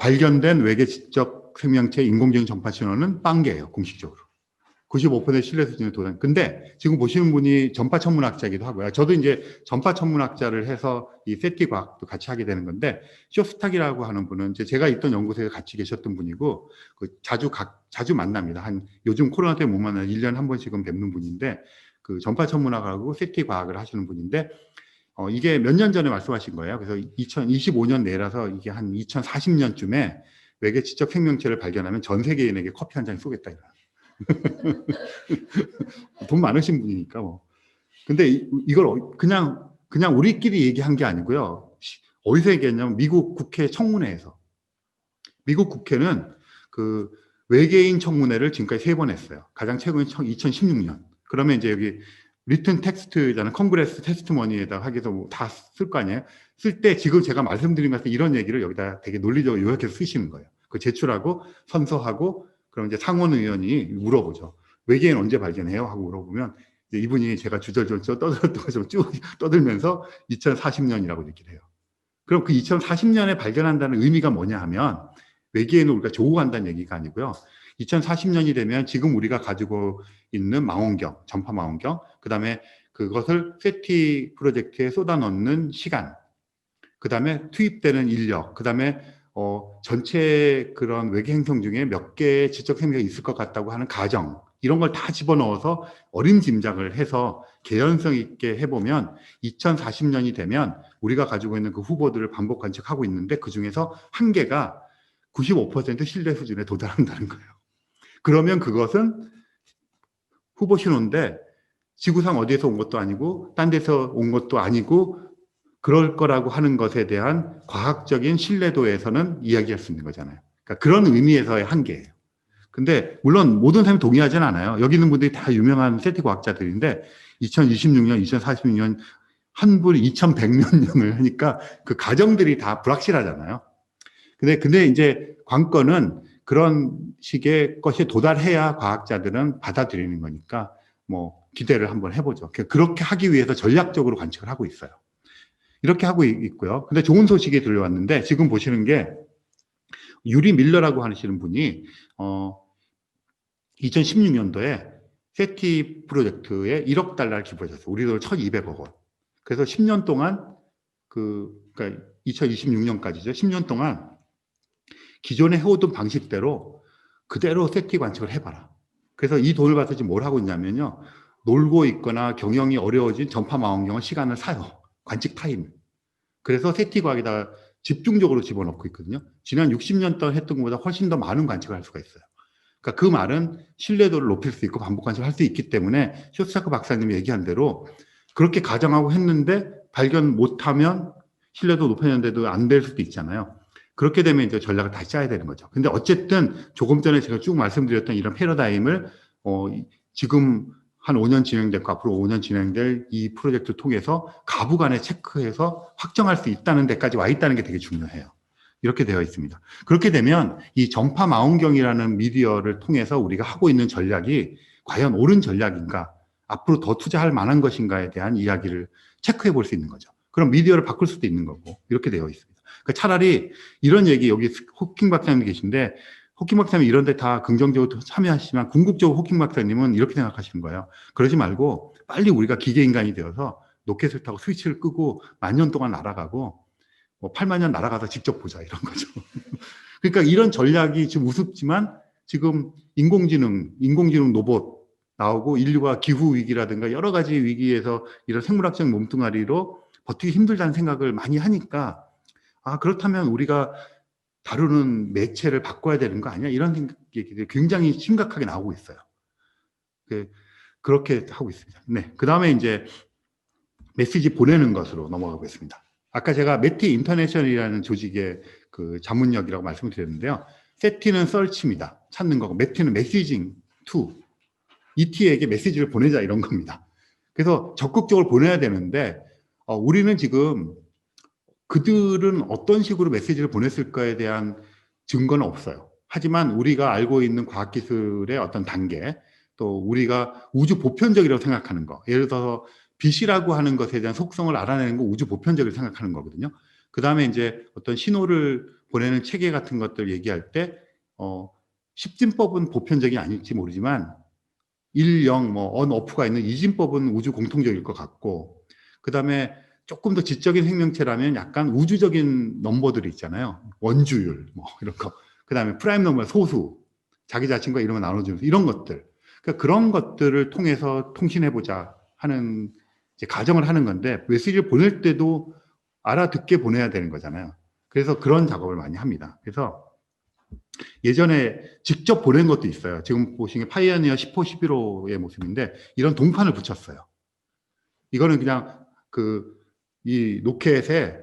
발견된 외계 지적 생명체 인공지능 전파 신호는 빵개예요, 공식적으로. 95% 신뢰 수준에 도달. 근데 지금 보시는 분이 전파 천문학자이기도 하고요. 저도 이제 전파 천문학자를 해서 이 세티 과학도 같이 하게 되는 건데, 쇼스탁이라고 하는 분은 이제 제가 있던 연구소에 같이 계셨던 분이고, 자주 만납니다. 요즘 코로나 때문에 못 만나요. 1년에 한 번씩은 뵙는 분인데, 그 전파 천문학하고 세티 과학을 하시는 분인데, 이게 몇 년 전에 말씀하신 거예요. 그래서 2025년 내라서 이게 한 2040년쯤에 외계 지적 생명체를 발견하면 전 세계인에게 커피 한 잔 쏘겠다. 돈 많으신 분이니까 뭐. 근데 이걸 그냥 우리끼리 얘기한 게 아니고요. 어디서 얘기했냐면 미국 국회 청문회에서. 미국 국회는 그 외계인 청문회를 지금까지 3번 했어요. 가장 최근에 2016년. 그러면 이제 여기 리튼 텍스트잖아요. 컨그레스 테스트머니에다 하기 위해서 다 쓸 거 아니에요. 쓸 때 지금 제가 말씀드린 것 같은 이런 얘기를 여기다 되게 논리적으로 요약해서 쓰시는 거예요. 그 제출하고 선서하고 그럼 이제 상원의원이 물어보죠. 외계인 언제 발견해요? 하고 물어보면 이분이 제가 주절주절 떠들었던 것처럼 쭉 떠들면서 2040년이라고 얘기를 해요. 그럼 그 2040년에 발견한다는 의미가 뭐냐 하면 외계인을 우리가 조우한다는 얘기가 아니고요. 2040년이 되면 지금 우리가 가지고 있는 망원경, 전파 망원경, 그 다음에 그것을 세티 프로젝트에 쏟아 넣는 시간, 그 다음에 투입되는 인력, 그 다음에 전체 그런 외계 행성 중에 몇 개의 지적 생명이 있을 것 같다고 하는 가정, 이런 걸 다 집어넣어서 어림짐작을 해서 개연성 있게 해보면 2040년이 되면 우리가 가지고 있는 그 후보들을 반복 관측하고 있는데 그 중에서 한 개가 95% 신뢰 수준에 도달한다는 거예요. 그러면 그것은 후보 신호인데 지구상 어디에서 온 것도 아니고 딴 데서 온 것도 아니고 그럴 거라고 하는 것에 대한 과학적인 신뢰도에서는 이야기할 수 있는 거잖아요. 그러니까 그런 의미에서의 한계예요. 근데 물론 모든 사람이 동의하진 않아요. 여기 있는 분들이 다 유명한 세티 과학자들인데 2026년, 2046년 한 분이 2100몇 년을 하니까 그 가정들이 다 불확실하잖아요. 근데 이제 관건은 그런 식의 것이 도달해야 과학자들은 받아들이는 거니까 뭐 기대를 한번 해보죠. 그렇게 하기 위해서 전략적으로 관측을 하고 있어요. 이렇게 하고 있고요. 근데 좋은 소식이 들려왔는데 지금 보시는 게 유리 밀러라고 하시는 분이 2016년도에 세티 프로젝트에 1억 달러를 기부하셨어요. 우리 돈 1,200억 원. 그래서 10년 동안 그러니까 2026년까지죠. 10년 동안 기존에 해오던 방식대로 그대로 세티 관측을 해봐라. 그래서 이 돈을 받아서 지금 뭘 하고 있냐면요. 놀고 있거나 경영이 어려워진 전파 망원경을 시간을 사요. 관측 타임. 그래서 세티 과학에다 집중적으로 집어넣고 있거든요. 지난 60년 동안 했던 것보다 훨씬 더 많은 관측을 할 수가 있어요. 그러니까 그 말은 신뢰도를 높일 수 있고 반복 관측을 할 수 있기 때문에 쇼스타크 박사님이 얘기한 대로 그렇게 가정하고 했는데 발견 못하면 신뢰도 높였는데도 안 될 수도 있잖아요. 그렇게 되면 이제 전략을 다시 짜야 되는 거죠. 근데 어쨌든 조금 전에 제가 쭉 말씀드렸던 이런 패러다임을 지금 한 5년 진행됐고 앞으로 5년 진행될 이 프로젝트를 통해서 가부간에 체크해서 확정할 수 있다는 데까지 와 있다는 게 되게 중요해요. 이렇게 되어 있습니다. 그렇게 되면 이 전파 망원경이라는 미디어를 통해서 우리가 하고 있는 전략이 과연 옳은 전략인가, 앞으로 더 투자할 만한 것인가에 대한 이야기를 체크해 볼 수 있는 거죠. 그럼 미디어를 바꿀 수도 있는 거고 이렇게 되어 있습니다. 그러니까 차라리 이런 얘기, 여기 호킹 박사님 계신데 호킹 박사님 이런 데 다 긍정적으로 참여하시지만 궁극적으로 호킹 박사님은 이렇게 생각하시는 거예요. 그러지 말고 빨리 우리가 기계인간이 되어서 로켓을 타고 스위치를 끄고 10,000년 동안 날아가고 뭐 8만 년 날아가서 직접 보자 이런 거죠. 그러니까 이런 전략이 지금 우습지만 지금 인공지능 로봇 나오고 인류가 기후 위기라든가 여러 가지 위기에서 이런 생물학적 몸뚱아리로 버티기 힘들다는 생각을 많이 하니까 그렇다면 우리가 다루는 매체를 바꿔야 되는 거 아니야? 이런 얘기들이 굉장히 심각하게 나오고 있어요. 그렇게 하고 있습니다. 네. 그 다음에 이제 메시지 보내는 것으로 넘어가겠습니다. 아까 제가 메티 인터내셔널이라는 조직의 그 자문역이라고 말씀을 드렸는데요. 세티는 서치입니다. 찾는 거고, 메티는 메시징 투. ET에게 메시지를 보내자 이런 겁니다. 그래서 적극적으로 보내야 되는데 우리는 지금 그들은 어떤 식으로 메시지를 보냈을까에 대한 증거는 없어요. 하지만 우리가 알고 있는 과학기술의 어떤 단계, 또 우리가 우주 보편적이라고 생각하는 거, 예를 들어서 빛이라고 하는 것에 대한 속성을 알아내는 거 우주 보편적이라고 생각하는 거거든요. 그 다음에 이제 어떤 신호를 보내는 체계 같은 것들 얘기할 때 십진법은 보편적이 아닐지 모르지만 1, 0, 뭐 언오프가 있는 이진법은 우주 공통적일 것 같고, 그 다음에 조금 더 지적인 생명체라면 약간 우주적인 넘버들이 있잖아요. 원주율, 뭐 이런 거. 그 다음에 프라임 넘버, 소수, 자기 자신과 이런 거 나눠주면서 이런 것들. 그러니까 그런 것들을 통해서 통신해보자 하는 이제 가정을 하는 건데, 메시지를 보낼 때도 알아듣게 보내야 되는 거잖아요. 그래서 그런 작업을 많이 합니다. 그래서 예전에 직접 보낸 것도 있어요. 지금 보시는 게 파이어니어 10호, 11호의 모습인데 이런 동판을 붙였어요. 이거는 그냥 이 로켓의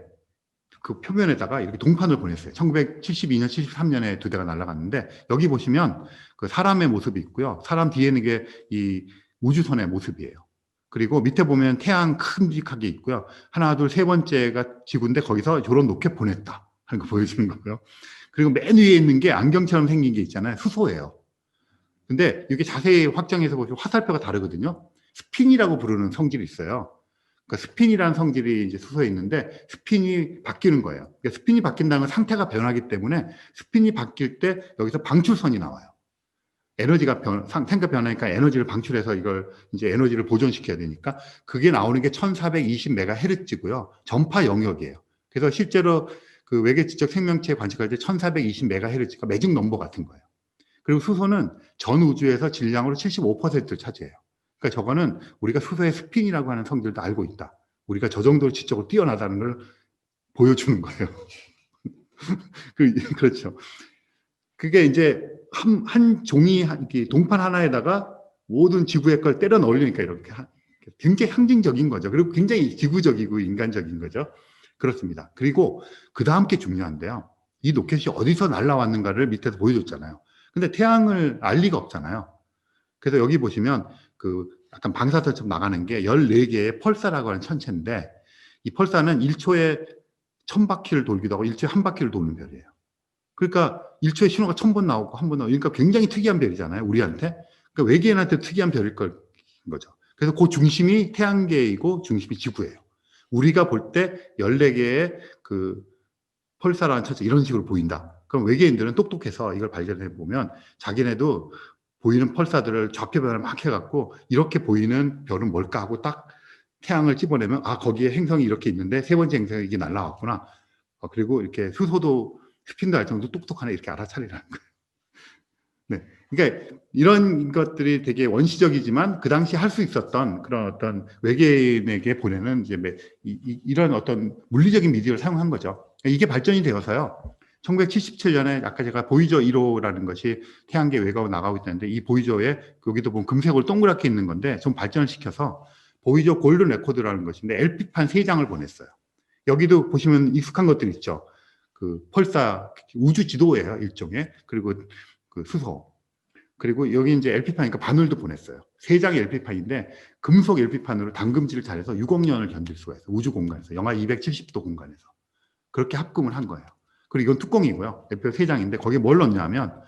그 표면에다가 이렇게 동판을 보냈어요. 1972년, 73년에 2대가 날아갔는데 여기 보시면 그 사람의 모습이 있고요. 사람 뒤에 있는 게 이 우주선의 모습이에요. 그리고 밑에 보면 태양 큼직하게 있고요. 하나, 둘, 세 번째가 지구인데 거기서 저런 로켓 보냈다 하는 거 보여주는 거고요. 그리고 맨 위에 있는 게 안경처럼 생긴 게 있잖아요. 수소예요. 근데 이게 자세히 확장해서 보시면 화살표가 다르거든요. 스핀이라고 부르는 성질이 있어요. 그러니까 스핀이라는 성질이 이제 수소에 있는데 스핀이 바뀌는 거예요. 그러니까 스핀이 바뀐다는 건 상태가 변하기 때문에 스핀이 바뀔 때 여기서 방출선이 나와요. 에너지가 상태가 변하니까 에너지를 방출해서 이걸 이제 에너지를 보존시켜야 되니까 그게 나오는 게 1420MHz고요. 전파 영역이에요. 그래서 실제로 그 외계 지적 생명체 관측할 때 1420MHz가 매직 넘버 같은 거예요. 그리고 수소는 전 우주에서 질량으로 75%를 차지해요. 그러니까 저거는 우리가 수소의 스핀이라고 하는 성질도 알고 있다. 우리가 저 정도로 지적으로 뛰어나다는 걸 보여주는 거예요. 그렇죠. 그게 이제 한 종이 동판 하나에다가 모든 지구의 걸 때려 넣으려니까 이렇게 굉장히 상징적인 거죠. 그리고 굉장히 지구적이고 인간적인 거죠. 그렇습니다. 그리고 그 다음 게 중요한데요. 이 로켓이 어디서 날라왔는가를 밑에서 보여줬잖아요. 근데 태양을 알 리가 없잖아요. 그래서 여기 보시면 그 약간 방사선처럼 나가는 게 14개의 펄사라고 하는 천체인데 이 펄사는 1초에 1000바퀴를 돌기도 하고 1초에 한 바퀴를 도는 별이에요. 그러니까 1초에 신호가 1000번 나오고 한 번 나오고 그러니까 굉장히 특이한 별이잖아요. 우리한테. 그러니까 외계인한테 특이한 별일 거죠. 그래서 그 중심이 태양계이고 중심이 지구예요. 우리가 볼 때 14개의 그 펄사라는 천체 이런 식으로 보인다. 그럼 외계인들은 똑똑해서 이걸 발견해 보면 자기네도 보이는 펄사들을 좌표 변화를 막 해갖고 이렇게 보이는 별은 뭘까 하고 딱 태양을 집어내면 아 거기에 행성이 이렇게 있는데 세 번째 행성이 이게 날라왔구나. 그리고 이렇게 수소도 스핀도 알 정도 똑똑하네 이렇게 알아차리라는 거예요. 네. 그러니까 이런 것들이 되게 원시적이지만 그 당시 할 수 있었던 그런 어떤 외계인에게 보내는 이제 이런 어떤 물리적인 미디어를 사용한 거죠. 이게 발전이 되어서요. 1977년에 아까 제가 보이저 1호라는 것이 태양계 외곽으로 나가고 있다는데 이 보이저에 여기도 보면 금색으로 동그랗게 있는 건데 좀 발전을 시켜서 보이저 골든 레코드라는 것인데 LP판 3장을 보냈어요. 여기도 보시면 익숙한 것들 있죠. 그 펄사 우주 지도예요 일종의. 그리고 그 수소 그리고 여기 이제 LP판이니까 바늘도 보냈어요. 3장의 LP판인데 금속 LP판으로 담금질을 잘해서 6억 년을 견딜 수가 있어요. 우주 공간에서 영하 270도 공간에서 그렇게 합금을 한 거예요. 그리고 이건 뚜껑이고요. LP판 3장인데 거기에 뭘 넣냐면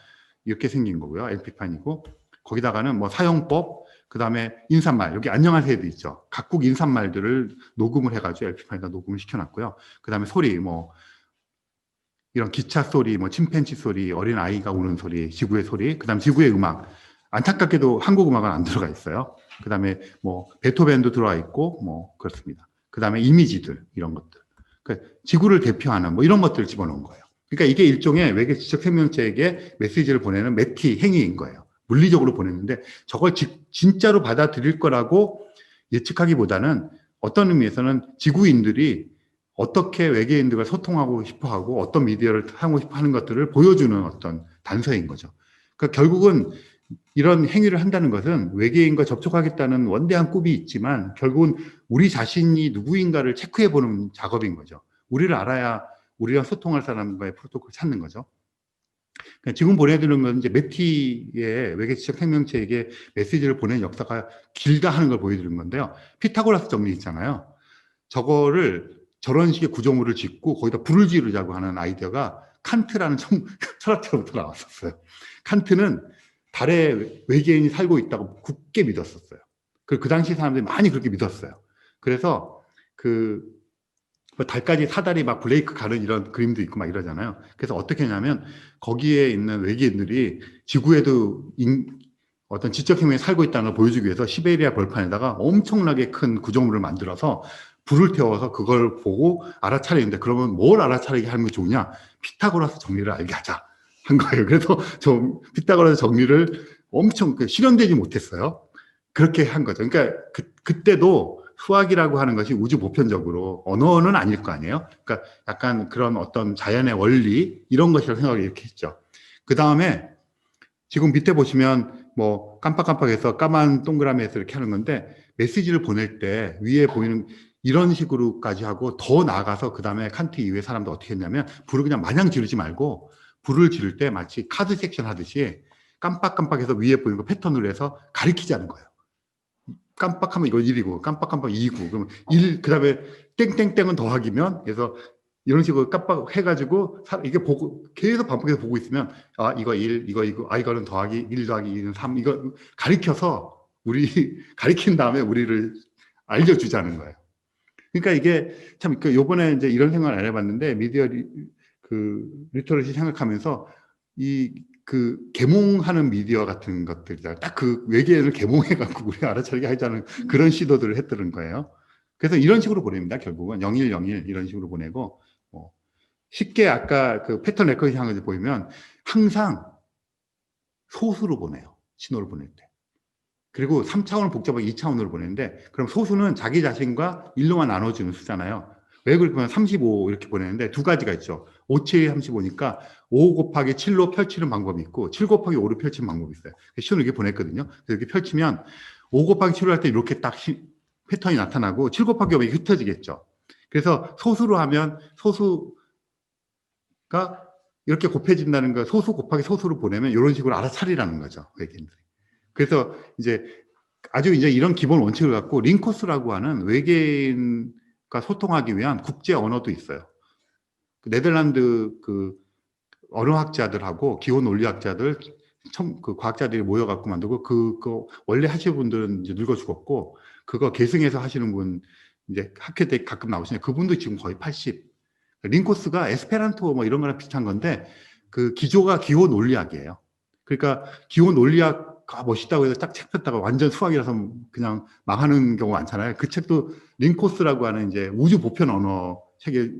이렇게 생긴 거고요. LP판이고 거기다가는 뭐 사용법 그 다음에 인사말 여기 안녕하세요도 있죠. 각국 인사말들을 녹음을 해가지고 LP판에다 녹음을 시켜놨고요. 그 다음에 소리 뭐 이런 기차 소리, 뭐 침팬지 소리, 어린 아이가 우는 소리, 지구의 소리, 그다음 지구의 음악. 안타깝게도 한국 음악은 안 들어가 있어요. 그다음에 뭐 베토벤도 들어와 있고 뭐 그렇습니다. 그다음에 이미지들 이런 것들. 그러니까 지구를 대표하는 뭐 이런 것들을 집어넣은 거예요. 그러니까 이게 일종의 외계 지적 생명체에게 메시지를 보내는 매티 행위인 거예요. 물리적으로 보냈는데 저걸 진짜로 받아들일 거라고 예측하기보다는 어떤 의미에서는 지구인들이 어떻게 외계인들과 소통하고 싶어 하고 어떤 미디어를 사용하고 싶어 하는 것들을 보여주는 어떤 단서인 거죠. 그러니까 결국은 이런 행위를 한다는 것은 외계인과 접촉하겠다는 원대한 꿈이 있지만 결국은 우리 자신이 누구인가를 체크해 보는 작업인 거죠. 우리를 알아야 우리랑 소통할 사람과의 프로토콜을 찾는 거죠. 그러니까 지금 보내드리는 건 이제 메티의 외계지적 생명체에게 메시지를 보내는 역사가 길다 하는 걸 보여드리는 건데요. 피타고라스 정리 있잖아요. 저거를 저런 식의 구조물을 짓고 거기다 불을 지르자고 하는 아이디어가 칸트라는 철학자로부터 나왔었어요. 칸트는 달에 외계인이 살고 있다고 굳게 믿었었어요. 그 당시 사람들이 많이 그렇게 믿었어요. 그래서 달까지 사다리 막 블레이크 가는 이런 그림도 있고 막 이러잖아요. 그래서 어떻게 했냐면 거기에 있는 외계인들이 지구에도 어떤 지적 생명이 살고 있다는 걸 보여주기 위해서 시베리아 벌판에다가 엄청나게 큰 구조물을 만들어서 불을 태워서 그걸 보고 알아차리는데, 그러면 뭘 알아차리게 하는 게 좋으냐? 피타고라스 정리를 알게 하자 한 거예요. 그래서 저 피타고라스 정리를 엄청 실현되지 못했어요. 그렇게 한 거죠. 그러니까 그때도 수학이라고 하는 것이 우주 보편적으로 언어는 아닐 거 아니에요. 그러니까 약간 그런 어떤 자연의 원리 이런 것이라고 생각을 이렇게 했죠. 그 다음에 지금 밑에 보시면 뭐 깜빡깜빡해서 까만 동그라미에서 이렇게 하는 건데, 메시지를 보낼 때 위에 보이는 이런 식으로까지 하고 더 나아가서 그 다음에 칸트 이후의 사람도 어떻게 했냐면 불을 그냥 마냥 지르지 말고 불을 지를 때 마치 카드 섹션 하듯이 깜빡깜빡해서 위에 보이는 거 패턴으로 해서 가리키자는 거예요. 깜빡하면 이거 1이고 깜빡깜빡 2고 그러면 1, 그 다음에 땡땡땡은 더하기면, 그래서 이런 식으로 깜빡 해가지고 이게 보고 계속 반복해서 보고 있으면 이거 1, 이거 이거는 더하기 1 더하기 2는 3, 이거 가리켜서 우리 가리킨 다음에 우리를 알려주자는 거예요. 그러니까 이게 참 요번에 이제 이런 생각을 안 해봤는데, 미디어 리터러시 생각하면서 계몽하는 미디어 같은 것들이다. 딱 그 외계인을 계몽해갖고 우리 알아차리게 하자는 그런 시도들을 했던 거예요. 그래서 이런 식으로 보냅니다. 결국은 0101 이런 식으로 보내고, 쉽게 아까 그 패턴 레커리션 한 거 보이면 항상 소수로 보내요. 신호를 보낼 때. 그리고 3차원을 복잡하게 2차원으로 보내는데, 그럼 소수는 자기 자신과 1로만 나눠주는 수잖아요. 왜 그렇게 보면 35 이렇게 보내는데 두 가지가 있죠. 5, 7, 35니까 5 곱하기 7로 펼치는 방법이 있고 7 곱하기 5로 펼치는 방법이 있어요. 신호를 이렇게 보냈거든요. 그래서 이렇게 펼치면 5 곱하기 7로 할 때 이렇게 딱 패턴이 나타나고 7 곱하기 5이 흩어지겠죠. 그래서 소수로 하면 소수가 이렇게 곱해진다는 거, 소수 곱하기 소수로 보내면 이런 식으로 알아차리라는 거죠. 외계인들이. 그래서 이제 아주 이제 이런 기본 원칙을 갖고 링코스라고 하는 외계인과 소통하기 위한 국제 언어도 있어요. 네덜란드 언어학자들하고 기온 논리학자들, 과학자들이 모여갖고 만들고, 원래 하시는 분들은 이제 늙어 죽었고, 그거 계승해서 하시는 분, 이제 학회 때 가끔 나오시는데, 그분도 지금 거의 80. 링코스가 에스페란토 뭐 이런 거랑 비슷한 건데, 그 기조가 기온 논리학이에요. 그러니까 기온 논리학 멋있다고 해서 딱 책 폈다가 완전 수학이라서 그냥 망하는 경우가 많잖아요. 그 책도 링코스라고 하는 이제 우주 보편 언어 책에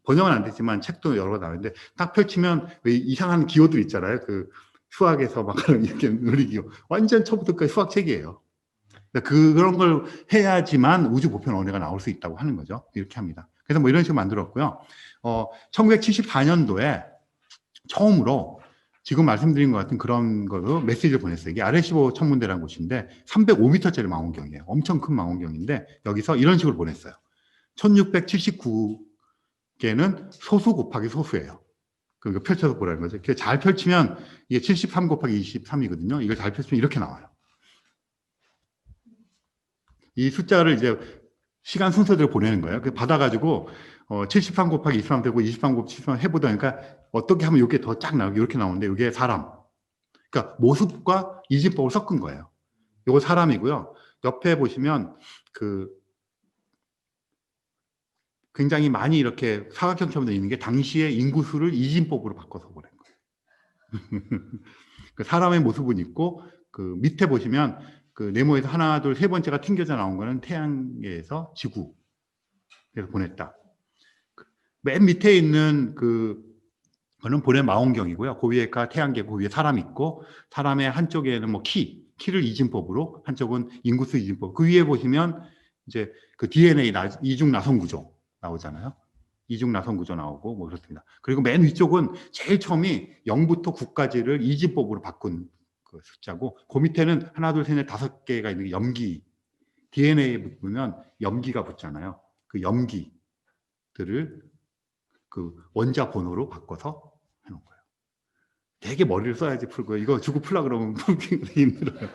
번역은 안 됐지만 책도 여러 개 나오는데, 딱 펼치면 왜 이상한 기호들 있잖아요. 그 수학에서 막 하는 이렇게 논리기호. 완전 처음부터 끝까지 수학 책이에요. 그런 걸 해야지만 우주 보편 언어가 나올 수 있다고 하는 거죠. 이렇게 합니다. 그래서 뭐 이런 식으로 만들었고요. 1974년도에 처음으로 지금 말씀드린 것 같은 그런 거로 메시지를 보냈어요. 이게 아레시보 천문대라는 곳인데 305m짜리 망원경이에요. 엄청 큰 망원경인데 여기서 이런 식으로 보냈어요. 1679개는 소수 곱하기 소수예요. 그거 펼쳐서 보라는 거죠. 잘 펼치면 이게 73 곱하기 23이거든요. 이걸 잘 펼치면 이렇게 나와요. 이 숫자를 이제 시간 순서대로 보내는 거예요. 받아가지고 73 곱하기 23 되고 23 곱하기 73 해보다 보니까 어떻게 하면 이게 더 쫙 나오게 이렇게 나오는데, 이게 사람. 그러니까 모습과 이진법을 섞은 거예요. 이거 사람이고요. 옆에 보시면 굉장히 많이 이렇게 사각형처럼 되어 있는 게 당시의 인구수를 이진법으로 바꿔서 보낸 거예요. 그 사람의 모습은 있고, 그 밑에 보시면 그 네모에서 하나, 둘, 세 번째가 튕겨져 나온 거는 태양계에서 지구. 그래서 보냈다. 맨 밑에 있는 그거는 보낸 망원경이고요. 그 위에가 태양계, 그 위에 사람 있고, 사람의 한쪽에는 뭐 키를 이진법으로, 한쪽은 인구수 이진법. 그 위에 보시면 이제 그 DNA 이중 나선 구조 나오잖아요. 이중 나선 구조 나오고 뭐 그렇습니다. 그리고 맨 위쪽은 제일 처음이 0부터 9까지를 이진법으로 바꾼 그 숫자고, 그 밑에는 하나, 둘, 셋, 넷, 5개가 있는 게 염기. DNA에 붙으면 염기가 붙잖아요. 그 염기들을 그 원자 번호로 바꿔서 해놓은 거예요. 되게 머리를 써야지 풀고 이거 주고 풀라 그러면 풀기 힘들어요.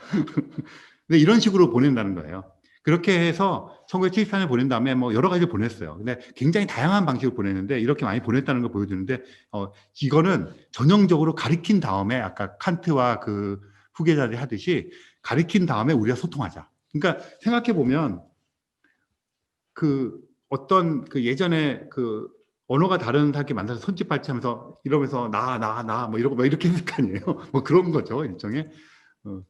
근데 이런 식으로 보낸다는 거예요. 그렇게 해서 1974년에 보낸 다음에 뭐 여러 가지 보냈어요. 근데 굉장히 다양한 방식으로 보냈는데 이렇게 많이 보냈다는 걸 보여주는데 이거는 전형적으로 가리킨 다음에 아까 칸트와 그 후계자들이 하듯이 가리킨 다음에 우리가 소통하자. 그러니까 생각해 보면 그 어떤 그 예전에 그 언어가 다른 사람끼리 만나서 손짓 발치하면서 이러면서 나 뭐 이러고 막 이렇게 했을 거 아니에요. 뭐 그런 거죠 일종의.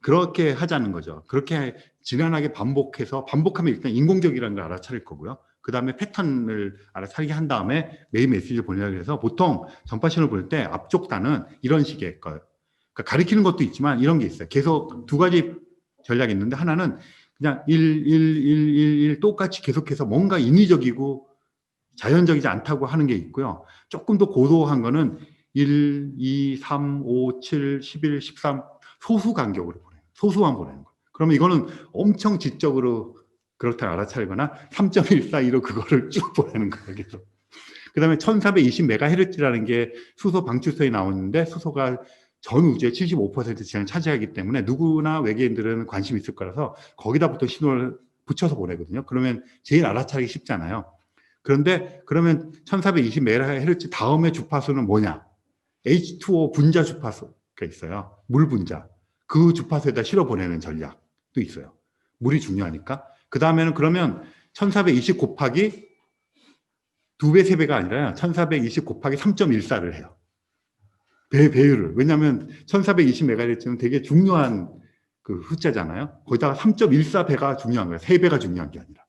그렇게 하자는 거죠. 그렇게 지난하게 반복하면 일단 인공적이라는 걸 알아차릴 거고요. 그 다음에 패턴을 알아차리게 한 다음에 메인 메시지를 보내라 그래서 보통 전파신을 보낼 때 앞쪽 단은 이런 식의 거예요. 그러니까 가리키는 것도 있지만 이런 게 있어요. 계속 두 가지 전략이 있는데 하나는 그냥 1 똑같이 계속해서 뭔가 인위적이고 자연적이지 않다고 하는 게 있고요. 조금 더 고도한 거는 1, 2, 3, 5, 7, 11, 13 소수 간격으로 보내요. 소수만 보내는 거예요. 그러면 이거는 엄청 지적으로 그렇다 알아차리거나 3.142로 그거를 쭉 보내는 거예요. 계속. 그 다음에 1420MHz라는 게 수소 방출소에 나오는데 수소가 전 우주의 75% 지장을 차지하기 때문에 누구나 외계인들은 관심이 있을 거라서 거기다부터 신호를 붙여서 보내거든요. 그러면 제일 알아차리기 쉽잖아요. 그런데 그러면 1420MHz 다음에 주파수는 뭐냐? H2O 분자 주파수가 있어요. 물 분자. 그 주파수에다 실어 보내는 전략도 있어요. 물이 중요하니까. 그 다음에는 그러면 1420 곱하기 2배, 3배가 아니라 1420 곱하기 3.14를 해요. 배율을. 왜냐하면 1420MHz는 되게 중요한 그 숫자잖아요. 거기다가 3.14배가 중요한 거예요. 3배가 중요한 게 아니라.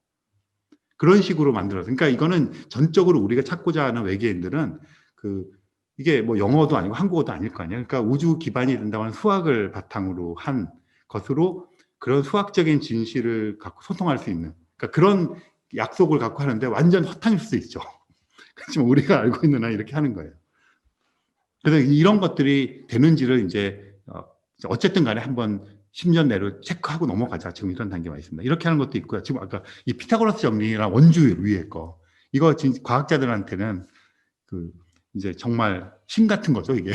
그런 식으로 만들어서. 그러니까 이거는 전적으로 우리가 찾고자 하는 외계인들은 이게 뭐 영어도 아니고 한국어도 아닐 거 아니에요. 그러니까 우주 기반이 된다고 하는 수학을 바탕으로 한 것으로 그런 수학적인 진실을 갖고 소통할 수 있는 그러니까 그런 약속을 갖고 하는데 완전 허탕일 수 있죠. 그렇지만 우리가 알고 있는 한 이렇게 하는 거예요. 그래서 이런 것들이 되는지를 이제 어쨌든 간에 한번 10년 내로 체크하고 넘어가자. 지금 이런 단계가 있습니다. 이렇게 하는 것도 있고요. 지금 아까 이 피타고라스 정리랑 원주율 위에 거 이거 지금 과학자들한테는 이제 정말 신 같은 거죠, 이게.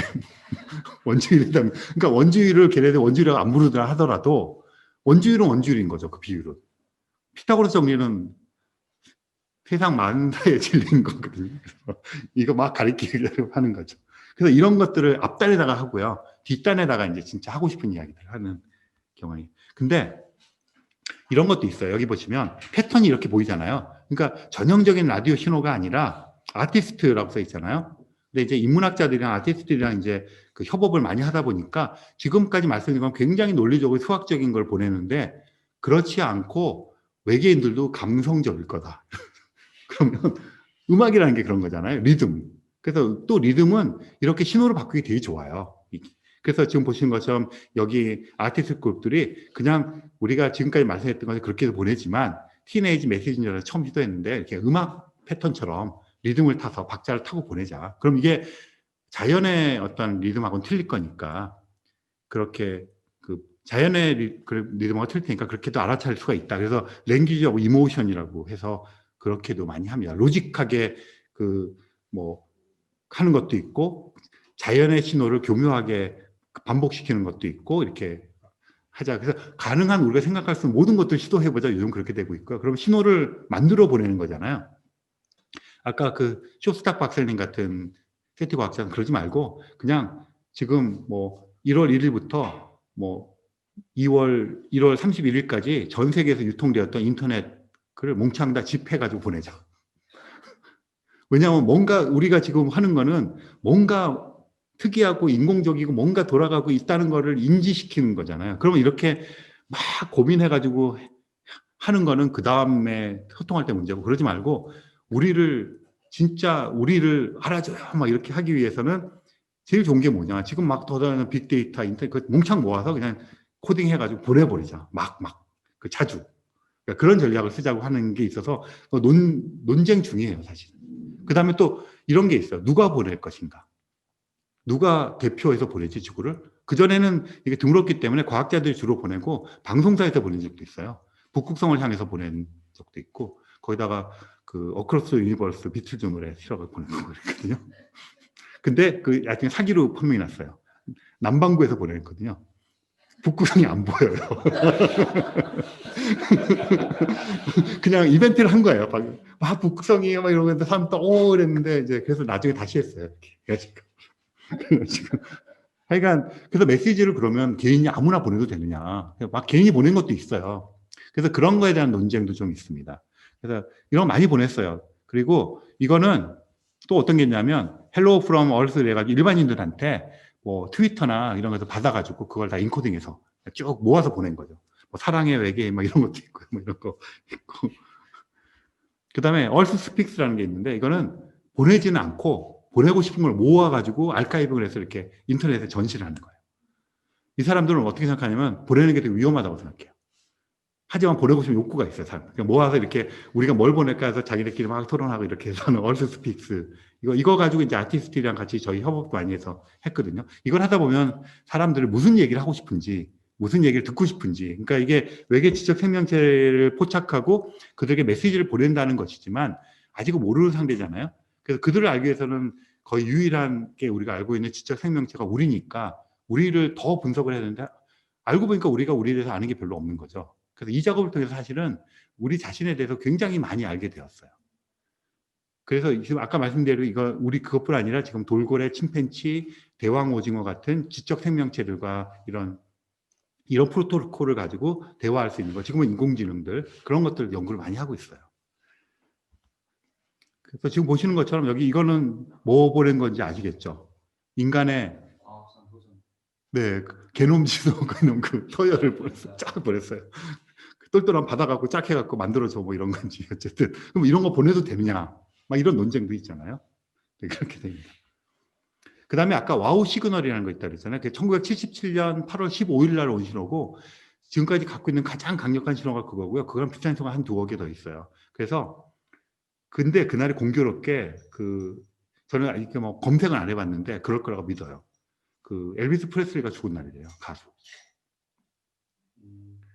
원주율이라면. 그러니까 원주율을 걔네들 원주율이라고 안 부르더라 하더라도 원주율은 원주율인 거죠, 그 비율은. 피타고라스 정리는 세상 만사에 질린 거거든요. 이거 막 가리키려고 하는 거죠. 그래서 이런 것들을 앞단에다가 하고요. 뒷단에다가 이제 진짜 하고 싶은 이야기들을 하는 경우에. 근데 이런 것도 있어요. 여기 보시면 패턴이 이렇게 보이잖아요. 그러니까 전형적인 라디오 신호가 아니라 아티스트라고 써 있잖아요. 근데 이제 인문학자들이랑 아티스트들이랑 이제 그 협업을 많이 하다 보니까 지금까지 말씀드린 건 굉장히 논리적으로 수학적인 걸 보내는데 그렇지 않고 외계인들도 감성적일 거다. 그러면 음악이라는 게 그런 거잖아요. 리듬. 그래서 또 리듬은 이렇게 신호를 바꾸기 되게 좋아요. 그래서 지금 보시는 것처럼 여기 아티스트 그룹들이 그냥 우리가 지금까지 말씀했던 것을 그렇게 보내지만 티네이지 메시지를 처음 시도했는데 이렇게 음악 패턴처럼 리듬을 타서 박자를 타고 보내자. 그럼 이게 자연의 어떤 리듬하고는 틀릴 거니까 그렇게 자연의 리듬하고 틀릴 테니까 그렇게도 알아차릴 수가 있다. 그래서 랭귀지 오브 이모션이라고 해서 그렇게도 많이 합니다. 로직하게 뭐 하는 것도 있고 자연의 신호를 교묘하게 반복시키는 것도 있고 이렇게 하자. 그래서 가능한 우리가 생각할 수 있는 모든 것들 시도해보자. 요즘 그렇게 되고 있고요. 그럼 신호를 만들어 보내는 거잖아요. 아까 쇼스탁 박사님 같은 세티 과학자는 그러지 말고 그냥 지금 뭐 1월 1일부터 뭐 1월 31일까지 전 세계에서 유통되었던 인터넷 글을 몽창 다 집해가지고 보내자. 왜냐하면 뭔가 우리가 지금 하는 거는 뭔가 특이하고 인공적이고 뭔가 돌아가고 있다는 거를 인지시키는 거잖아요. 그러면 이렇게 막 고민해가지고 하는 거는 그 다음에 소통할 때 문제고 그러지 말고 진짜 우리를 알아줘요. 막 이렇게 하기 위해서는 제일 좋은 게 뭐냐. 지금 막 돌아다니는 빅데이터, 인터넷 몽창 모아서 그냥 코딩 해가지고 보내버리자. 자주. 그러니까 그런 전략을 쓰자고 하는 게 있어서 논쟁 중이에요, 사실. 그 다음에 또 이런 게 있어요. 누가 보낼 것인가? 누가 대표해서 보내지, 지구를? 그전에는 이게 드물었기 때문에 과학자들이 주로 보내고 방송사에서 보낸 적도 있어요. 북극성을 향해서 보낸 적도 있고, 거기다가 어크로스 유니버스 비틀즈 노래 실어서 보낸 거 그랬거든요. 근데 하여튼 사기로 판명이 났어요. 남반구에서 보냈거든요. 북극성이 안 보여요. 그냥 이벤트를 한 거예요. 막 북극성이에요 막 이러면서 사람 또 그랬는데 이제 그래서 나중에 다시 했어요. 그래가지고 하여간 그래서 메시지를 그러면 개인이 아무나 보내도 되느냐, 막 개인이 보낸 것도 있어요. 그래서 그런 거에 대한 논쟁도 좀 있습니다. 그래서 이런 거 많이 보냈어요. 그리고 이거는 또 어떤 게 있냐면 헬로 프롬 얼스 해가지고 일반인들한테 뭐 트위터나 이런 거에서 받아가지고 그걸 다 인코딩해서 쭉 모아서 보낸 거죠. 뭐 사랑의 외계인 막 이런 것도 있고 뭐 이런 거 있고. 그다음에 얼스 스픽스라는 게 있는데 이거는 보내지는 않고 보내고 싶은 걸 모아가지고 알카이브를 해서 이렇게 인터넷에 전시를 하는 거예요. 이 사람들은 어떻게 생각하냐면 보내는 게 되게 위험하다고 생각해요. 하지만 보내고 싶은 욕구가 있어요, 사람. 그러니까 모아서 이렇게 우리가 뭘 보낼까 해서 자기들끼리 막 토론하고 이렇게 해서 하는 얼스 스픽스. 이거 가지고 이제 아티스트랑 같이 저희 협업도 많이 해서 했거든요. 이걸 하다 보면 사람들이 무슨 얘기를 하고 싶은지, 무슨 얘기를 듣고 싶은지. 그러니까 이게 외계 지적 생명체를 포착하고 그들에게 메시지를 보낸다는 것이지만 아직은 모르는 상대잖아요. 그래서 그들을 알기 위해서는 거의 유일한 게 우리가 알고 있는 지적 생명체가 우리니까 우리를 더 분석을 해야 되는데 알고 보니까 우리가 우리에 대해서 아는 게 별로 없는 거죠. 그래서 이 작업을 통해서 사실은 우리 자신에 대해서 굉장히 많이 알게 되었어요. 그래서 지금 아까 말씀대로 이거 우리 그것뿐 아니라 지금 돌고래, 침팬치, 대왕 오징어 같은 지적 생명체들과 이런 프로토콜을 가지고 대화할 수 있는 거. 지금은 인공지능들 그런 것들 연구를 많이 하고 있어요. 그래서 지금 보시는 것처럼 여기 이거는 뭐 보낸 건지 아시겠죠? 인간의 네, 게놈 지도 그놈 그 서열을 보냈어요. 쫙 보냈어요. 똘똘한 받아갖고 짝 해갖고 만들어줘 뭐 이런 건지 어쨌든 그럼 이런 거 보내도 되느냐 막 이런 논쟁도 있잖아요. 네, 그렇게 됩니다. 그 다음에 아까 와우 시그널이라는 거 있다 그랬잖아요. 1977년 8월 15일 날 온 신호고 지금까지 갖고 있는 가장 강력한 신호가 그거고요. 그거랑 비슷한 신호가 한 2억 개 더 있어요. 그래서 근데 그날이 공교롭게 저는 이렇게 뭐 검색은 안 해봤는데 그럴 거라고 믿어요. 엘비스 프레슬리가 죽은 날이래요. 가수.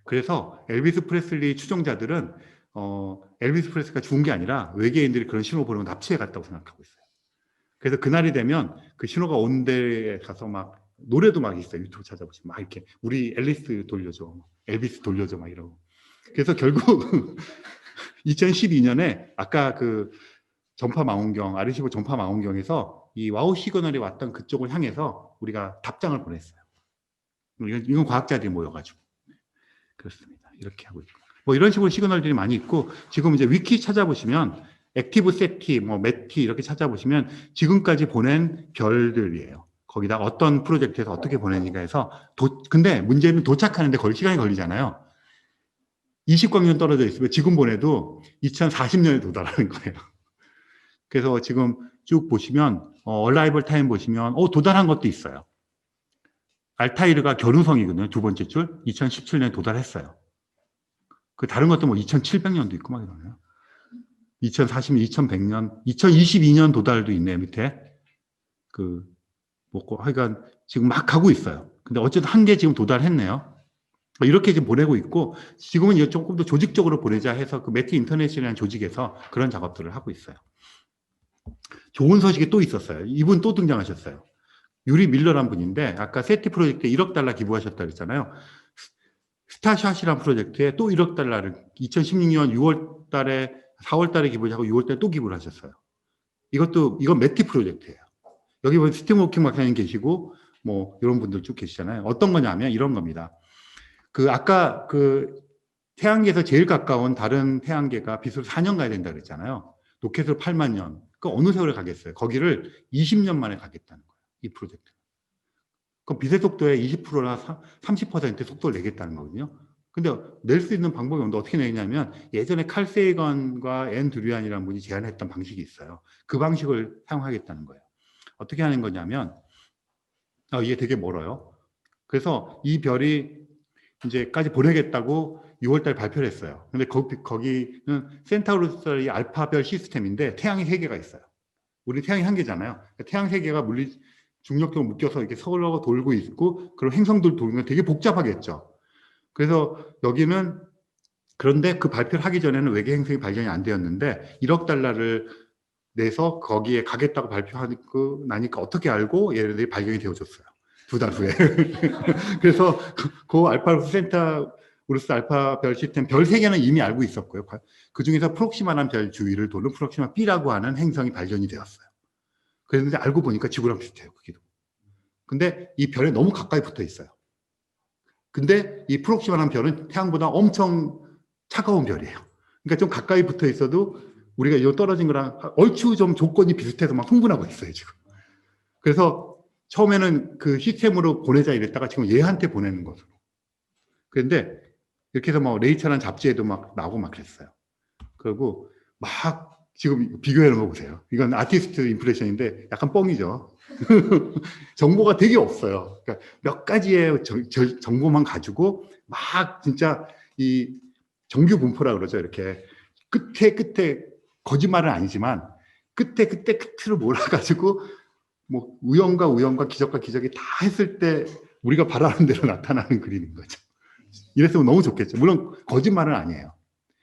그래서 엘비스 프레슬리 추종자들은 엘비스 프레슬리가 죽은 게 아니라 외계인들이 그런 신호 보내고 납치해 갔다고 생각하고 있어요. 그래서 그날이 되면 그 신호가 온 데에 가서 막 노래도 막 있어요. 유튜브 찾아보시면 막 이렇게 우리 앨리스 돌려줘, 엘비스 돌려줘 막 이러고. 그래서 결국 2012년에 아까 전파 망원경 아르시보 전파 망원경에서 이 와우 시그널이 왔던 그쪽을 향해서 우리가 답장을 보냈어요. 이건 과학자들이 모여가지고. 그렇습니다. 이렇게 하고 있고. 뭐 이런 식으로 시그널들이 많이 있고, 지금 이제 위키 찾아보시면, 액티브 세티, 뭐 메티 이렇게 찾아보시면 지금까지 보낸 별들이에요. 거기다 어떤 프로젝트에서 어떻게 보내니까 해서, 근데 문제는 도착하는데 시간이 걸리잖아요. 20광년 떨어져 있으면 지금 보내도 2040년에 도달하는 거예요. 그래서 지금 쭉 보시면, 얼라이벌 타임 보시면, 도달한 것도 있어요. 알타이르가 견우성이거든요. 두 번째 줄. 2017년에 도달했어요. 다른 것도 뭐 2700년도 있고 막 이러네요. 2040년, 2100년, 2022년 도달도 있네요. 밑에. 하여간 지금 막 가고 있어요. 근데 어쨌든 한 개 지금 도달했네요. 이렇게 지금 보내고 있고, 지금은 이제 조금 더 조직적으로 보내자 해서 매티 인터넷이라는 조직에서 그런 작업들을 하고 있어요. 좋은 소식이 또 있었어요. 이분 또 등장하셨어요. 유리 밀러란 분인데 아까 세티 프로젝트에 1억 달러 기부하셨다 그랬잖아요. 스타샷이라는 프로젝트에 또 1억 달러를 2016년 6월 달에 4월 달에 기부하고 6월 달에 또 기부를 하셨어요. 이건 매티 프로젝트예요. 여기 보면 스티브 호킹 박사님 계시고 뭐 이런 분들 쭉 계시잖아요. 어떤 거냐면 이런 겁니다. 아까 태양계에서 제일 가까운 다른 태양계가 빛으로 4년 가야 된다 그랬잖아요. 로켓으로 8만 년. 어느 세월에 가겠어요? 거기를 20년 만에 가겠다는 거예요. 이 프로젝트. 그럼 빛의 속도의 20%나 30% 속도를 내겠다는 거거든요. 근데 낼 수 있는 방법이 없는데 어떻게 내냐면 예전에 칼 세이건과 앤 드류안이라는 분이 제안했던 방식이 있어요. 그 방식을 사용하겠다는 거예요. 어떻게 하는 거냐면 이게 되게 멀어요. 그래서 이 별이 이제까지 보내겠다고 6월달 발표를 했어요. 근데 거기는 센타우루스의 알파별 시스템인데 태양이 3개가 있어요. 우리 태양이 1개잖아요. 태양 3개가 중력적으로 묶여서 이렇게 서로 돌고 있고 그런 행성들 돌면 되게 복잡하겠죠. 그래서 여기는 그런데 그 발표를 하기 전에는 외계 행성이 발견이 안 되었는데 1억 달러를 내서 거기에 가겠다고 발표하고 나니까 어떻게 알고 얘네들이 발견이 되어졌어요. 2달 후에. 그래서 그 알파 센타우루스 알파 별 시스템 별 3개는 이미 알고 있었고요. 그 중에서 프록시마라는 별 주위를 도는 프록시마 B라고 하는 행성이 발견이 되었어요. 그런데 알고 보니까 지구랑 비슷해요, 크기도. 근데 이 별에 너무 가까이 붙어 있어요. 근데 이 프록시마라는 별은 태양보다 엄청 차가운 별이에요. 그러니까 좀 가까이 붙어 있어도 우리가 이 떨어진 거랑 얼추 좀 조건이 비슷해서 막 흥분하고 있어요, 지금. 그래서 처음에는 그 시스템으로 보내자 이랬다가 지금 얘한테 보내는 것으로. 그런데 이렇게 해서 뭐 네이처라는 잡지에도 막 나오고 막 그랬어요. 그리고 막 지금 비교해 놓은 거 보세요. 이건 아티스트 인프레션인데 약간 뻥이죠. 정보가 되게 없어요. 그러니까 몇 가지의 정보만 가지고 막 진짜 이 정규 분포라 그러죠. 이렇게 끝에 거짓말은 아니지만 끝으로 몰아가지고 뭐 우연과 기적과 기적이 다 했을 때 우리가 바라는 대로 나타나는 그림인 거죠. 이랬으면 너무 좋겠죠. 물론 거짓말은 아니에요.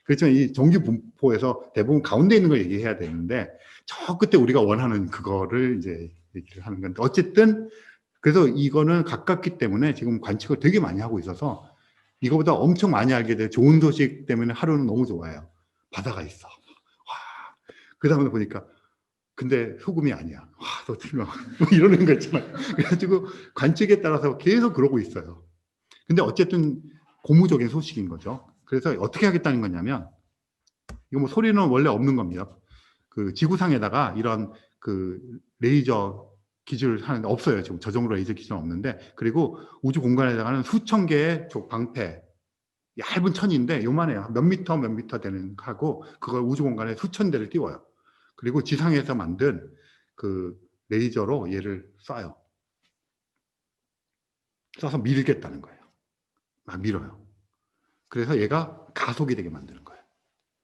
그렇지만 이 정규 분포에서 대부분 가운데 있는 걸 얘기해야 되는데 저 끝에 우리가 원하는 그거를 이제 얘기를 하는 건데 어쨌든 그래서 이거는 가깝기 때문에 지금 관측을 되게 많이 하고 있어서 이거보다 엄청 많이 알게 돼 좋은 소식 때문에 하루는 너무 좋아요. 바다가 있어. 와. 그 다음에 보니까 근데 소금이 아니야. 와, 너 틀려. 뭐 이러는 거 있잖아요. 그래가지고 관측에 따라서 계속 그러고 있어요. 근데 어쨌든 고무적인 소식인 거죠. 그래서 어떻게 하겠다는 거냐면, 이거 뭐 소리는 원래 없는 겁니다. 그 지구상에다가 이런 그 레이저 기술 하는데 없어요. 지금 저 정도로 레이저 기술은 없는데, 그리고 우주 공간에다가는 수천 개의 방패, 얇은 천인데 요만해요. 몇 미터 되는 하고 그걸 우주 공간에 수천 대를 띄워요. 그리고 지상에서 만든 그 레이저로 얘를 쏴요. 쏴서 밀겠다는 거예요. 막 밀어요. 그래서 얘가 가속이 되게 만드는 거예요.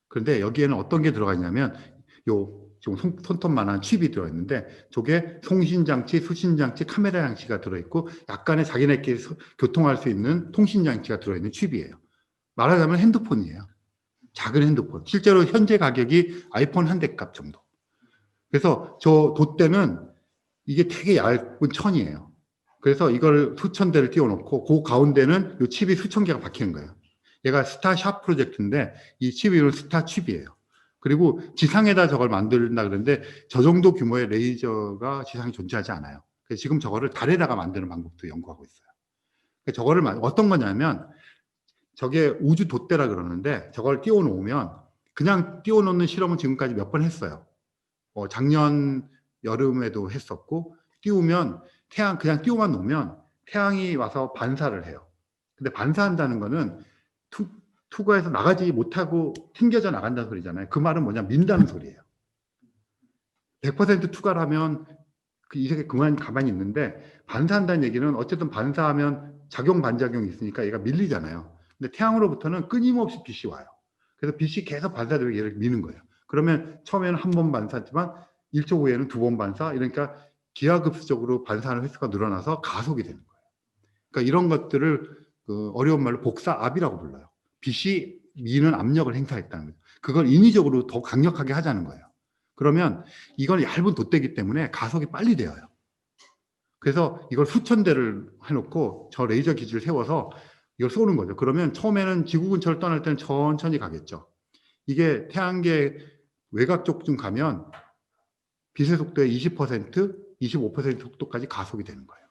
그런데 여기에는 어떤 게 들어가 있냐면 요 지금 손톱만한 칩이 들어있는데 저게 송신장치, 수신장치, 카메라 장치가 들어있고 약간의 자기네끼리 교통할 수 있는 통신장치가 들어있는 칩이에요. 말하자면 핸드폰이에요. 작은 핸드폰. 실제로 현재 가격이 아이폰 한 대 값 정도. 그래서 저 돛대는 이게 되게 얇은 천이에요. 그래서 이걸 수천 대를 띄워놓고 그 가운데는 이 칩이 수천 개가 박히는 거예요. 얘가 스타샵 프로젝트인데 이 칩이 스타 칩이에요. 그리고 지상에다 저걸 만든다 그러는데 저 정도 규모의 레이저가 지상에 존재하지 않아요. 그래서 지금 저거를 달에다가 만드는 방법도 연구하고 있어요. 저거를 어떤 거냐면 저게 우주 돛대라 그러는데 저걸 띄워놓으면 그냥 띄워놓는 실험은 지금까지 몇 번 했어요. 작년 여름에도 했었고 띄우면 태양 그냥 띄워만 놓으면 태양이 와서 반사를 해요. 근데 반사한다는 거는 투과해서 나가지 못하고 튕겨져 나간다는 소리잖아요. 그 말은 뭐냐 민다는 소리예요. 100% 투과를 하면 이 세계 그만 가만히 있는데 반사한다는 얘기는 어쨌든 반사하면 작용 반작용이 있으니까 얘가 밀리잖아요. 근데 태양으로부터는 끊임없이 빛이 와요. 그래서 빛이 계속 반사되고 얘를 미는 거예요. 그러면 처음에는 한 번 반사지만 1초 후에는 2번 반사, 이러니까 기하급수적으로 반사하는 횟수가 늘어나서 가속이 되는 거예요. 그러니까 이런 것들을 어려운 말로 복사압이라고 불러요. 빛이 미는 압력을 행사했다는 거죠. 그걸 인위적으로 더 강력하게 하자는 거예요. 그러면 이건 얇은 돛대기 때문에 가속이 빨리 되어요. 그래서 이걸 수천 대를 해놓고 저 레이저 기지를 세워서 이걸 쏘는 거죠. 그러면 처음에는 지구 근처를 떠날 때는 천천히 가겠죠. 이게 태양계 외곽 쪽쯤 가면 빛의 속도의 20%, 25% 속도까지 가속이 되는 거예요.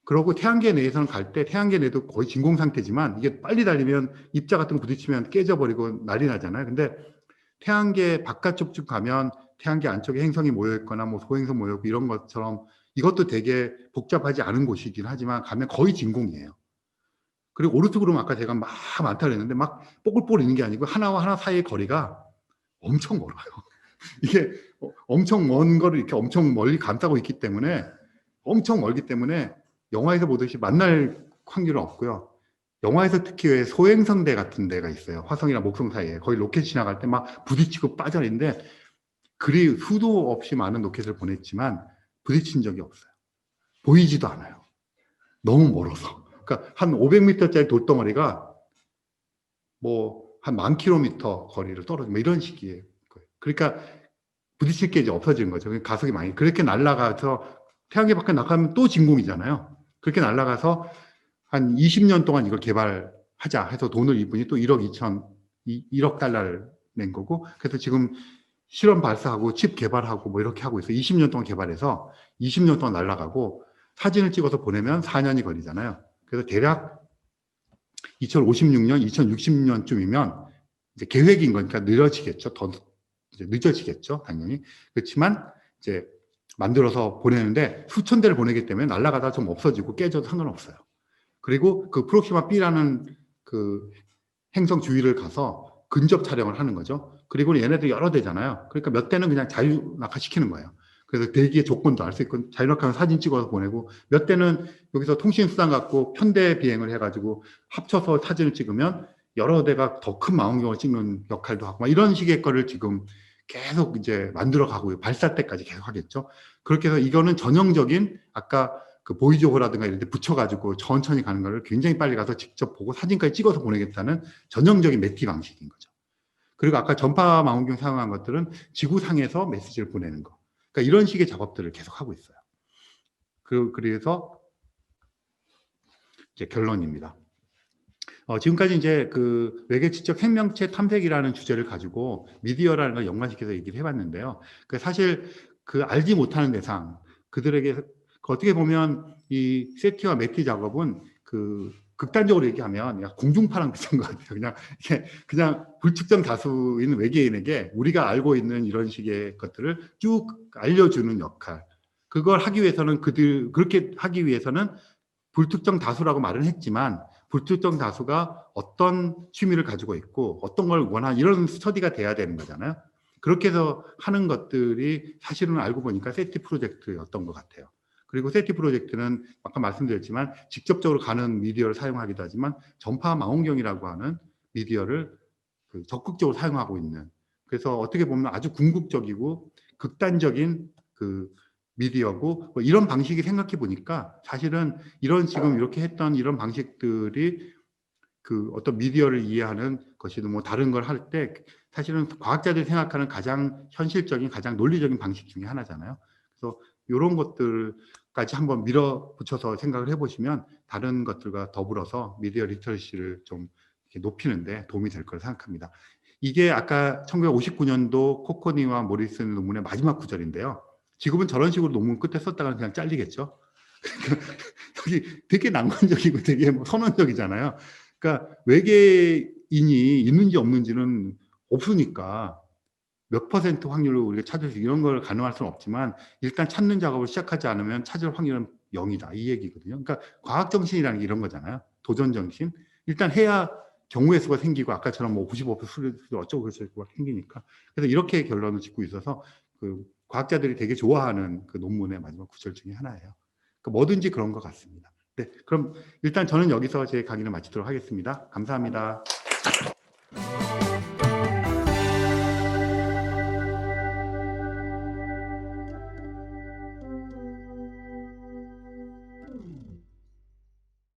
그러고 태양계 내에서는 갈 때 태양계 내도 거의 진공 상태지만 이게 빨리 달리면 입자 같은 거 부딪히면 깨져버리고 난리 나잖아요. 근데 태양계 바깥쪽쯤 가면 태양계 안쪽에 행성이 모여있거나 뭐 소행성 모여있고 이런 것처럼 이것도 되게 복잡하지 않은 곳이긴 하지만 가면 거의 진공이에요. 그리고 오른쪽으로 아까 제가 막 많다 그랬는데 막 뽀글뽀글 있는 게 아니고 하나와 하나 사이의 거리가 엄청 멀어요. 이게 엄청 먼 거를 이렇게 엄청 멀리 감싸고 있기 때문에 엄청 멀기 때문에 영화에서 보듯이 만날 확률은 없고요. 영화에서 특히 왜 소행성대 같은 데가 있어요. 화성이나 목성 사이에. 거기 로켓 지나갈 때 막 부딪히고 빠져있는데 그리 수도 없이 많은 로켓을 보냈지만 부딪힌 적이 없어요. 보이지도 않아요. 너무 멀어서. 그러니까 한 500m짜리 돌덩어리가 뭐 한 10,000km 거리를 떨어지고 뭐 이런 식이에요. 그러니까 부딪힐 게 이제 없어지는 거죠. 가속이 많이. 그렇게 날아가서 태양계 밖에 나가면 또 진공이잖아요. 그렇게 날아가서 한 20년 동안 이걸 개발하자 해서 돈을 이분이 또 1억 달러를 낸 거고, 그래서 지금 실험 발사하고 칩 개발하고 뭐 이렇게 하고 있어요. 20년 동안 개발해서 20년 동안 날아가고 사진을 찍어서 보내면 4년이 걸리잖아요. 그래서 대략 2056년, 2060년쯤이면 이제 계획인 거니까 늘어지겠죠. 더 이제 늦어지겠죠, 당연히. 그렇지만 이제 만들어서 보내는데 수천 대를 보내기 때문에 날아가다 좀 없어지고 깨져도 상관없어요. 그리고 그 프록시마 B라는 그 행성 주위를 가서 근접 촬영을 하는 거죠. 그리고 얘네들 여러 대잖아요. 그러니까 몇 대는 그냥 자유낙하시키는 거예요. 그래서 대기의 조건도 알 수 있고 자유낙하는 사진 찍어서 보내고, 몇 대는 여기서 통신수단 갖고 편대 비행을 해가지고 합쳐서 사진을 찍으면 여러 대가 더 큰 망원경을 찍는 역할도 하고, 막 이런 식의 거를 지금 계속 이제 만들어 가고 발사 때까지 계속 하겠죠. 그렇게 해서 이거는 전형적인 아까 그 보이즈호라든가 이런 데 붙여가지고 천천히 가는 거를 굉장히 빨리 가서 직접 보고 사진까지 찍어서 보내겠다는 전형적인 매티 방식인 거죠. 그리고 아까 전파 망원경 사용한 것들은 지구상에서 메시지를 보내는 거. 그러니까 이런 식의 작업들을 계속 하고 있어요. 그래서 이제 결론입니다. 지금까지 이제 그 외계지적 생명체 탐색이라는 주제를 가지고 미디어라는 걸 연관시켜서 얘기를 해봤는데요. 사실 그 알지 못하는 대상, 그들에게 어떻게 보면 이 세티와 매티 작업은 그 극단적으로 얘기하면 공중파랑 비슷한 것 같아요. 그냥 불특정 다수인 외계인에게 우리가 알고 있는 이런 식의 것들을 쭉 알려주는 역할. 그걸 하기 위해서는 그렇게 하기 위해서는 불특정 다수라고 말은 했지만 불특정 다수가 어떤 취미를 가지고 있고 어떤 걸 원하는 이런 스터디가 돼야 되는 거잖아요. 그렇게 해서 하는 것들이 사실은 알고 보니까 세티 프로젝트였던 것 같아요. 그리고 세티 프로젝트는 아까 말씀드렸지만 직접적으로 가는 미디어를 사용하기도 하지만 전파 망원경이라고 하는 미디어를 적극적으로 사용하고 있는, 그래서 어떻게 보면 아주 궁극적이고 극단적인 그 미디어고, 뭐 이런 방식이 생각해 보니까 사실은 이런 지금 이렇게 했던 이런 방식들이 그 어떤 미디어를 이해하는 것이든 뭐 다른 걸 할 때 사실은 과학자들이 생각하는 가장 현실적인 가장 논리적인 방식 중에 하나잖아요. 그래서 이런 것들까지 한번 밀어붙여서 생각을 해보시면 다른 것들과 더불어서 미디어 리터러시를 좀 높이는데 도움이 될 거라 생각합니다. 이게 아까 1959년도 코코니와 모리슨 논문의 마지막 구절인데요. 지금은 저런 식으로 논문 끝에 썼다가 그냥 잘리겠죠. 여기 되게 낭만적이고 되게 뭐 선언적이잖아요. 그러니까 외계인이 있는지 없는지는 없으니까 몇 퍼센트 확률로 우리가 찾을 수 이런 걸 가능할 수는 없지만 일단 찾는 작업을 시작하지 않으면 찾을 확률은 0이다 이 얘기거든요. 그러니까 과학 정신이라는 게 이런 거잖아요. 도전 정신. 일단 해야 경우의 수가 생기고 아까처럼 뭐 95% 어쩌고 저쩌고 생기니까. 그래서 이렇게 결론을 짓고 있어서 그 과학자들이 되게 좋아하는 그 논문의 마지막 구절 중에 하나예요. 그러니까 뭐든지 그런 것 같습니다. 네, 그럼 일단 저는 여기서 제 강의를 마치도록 하겠습니다. 감사합니다.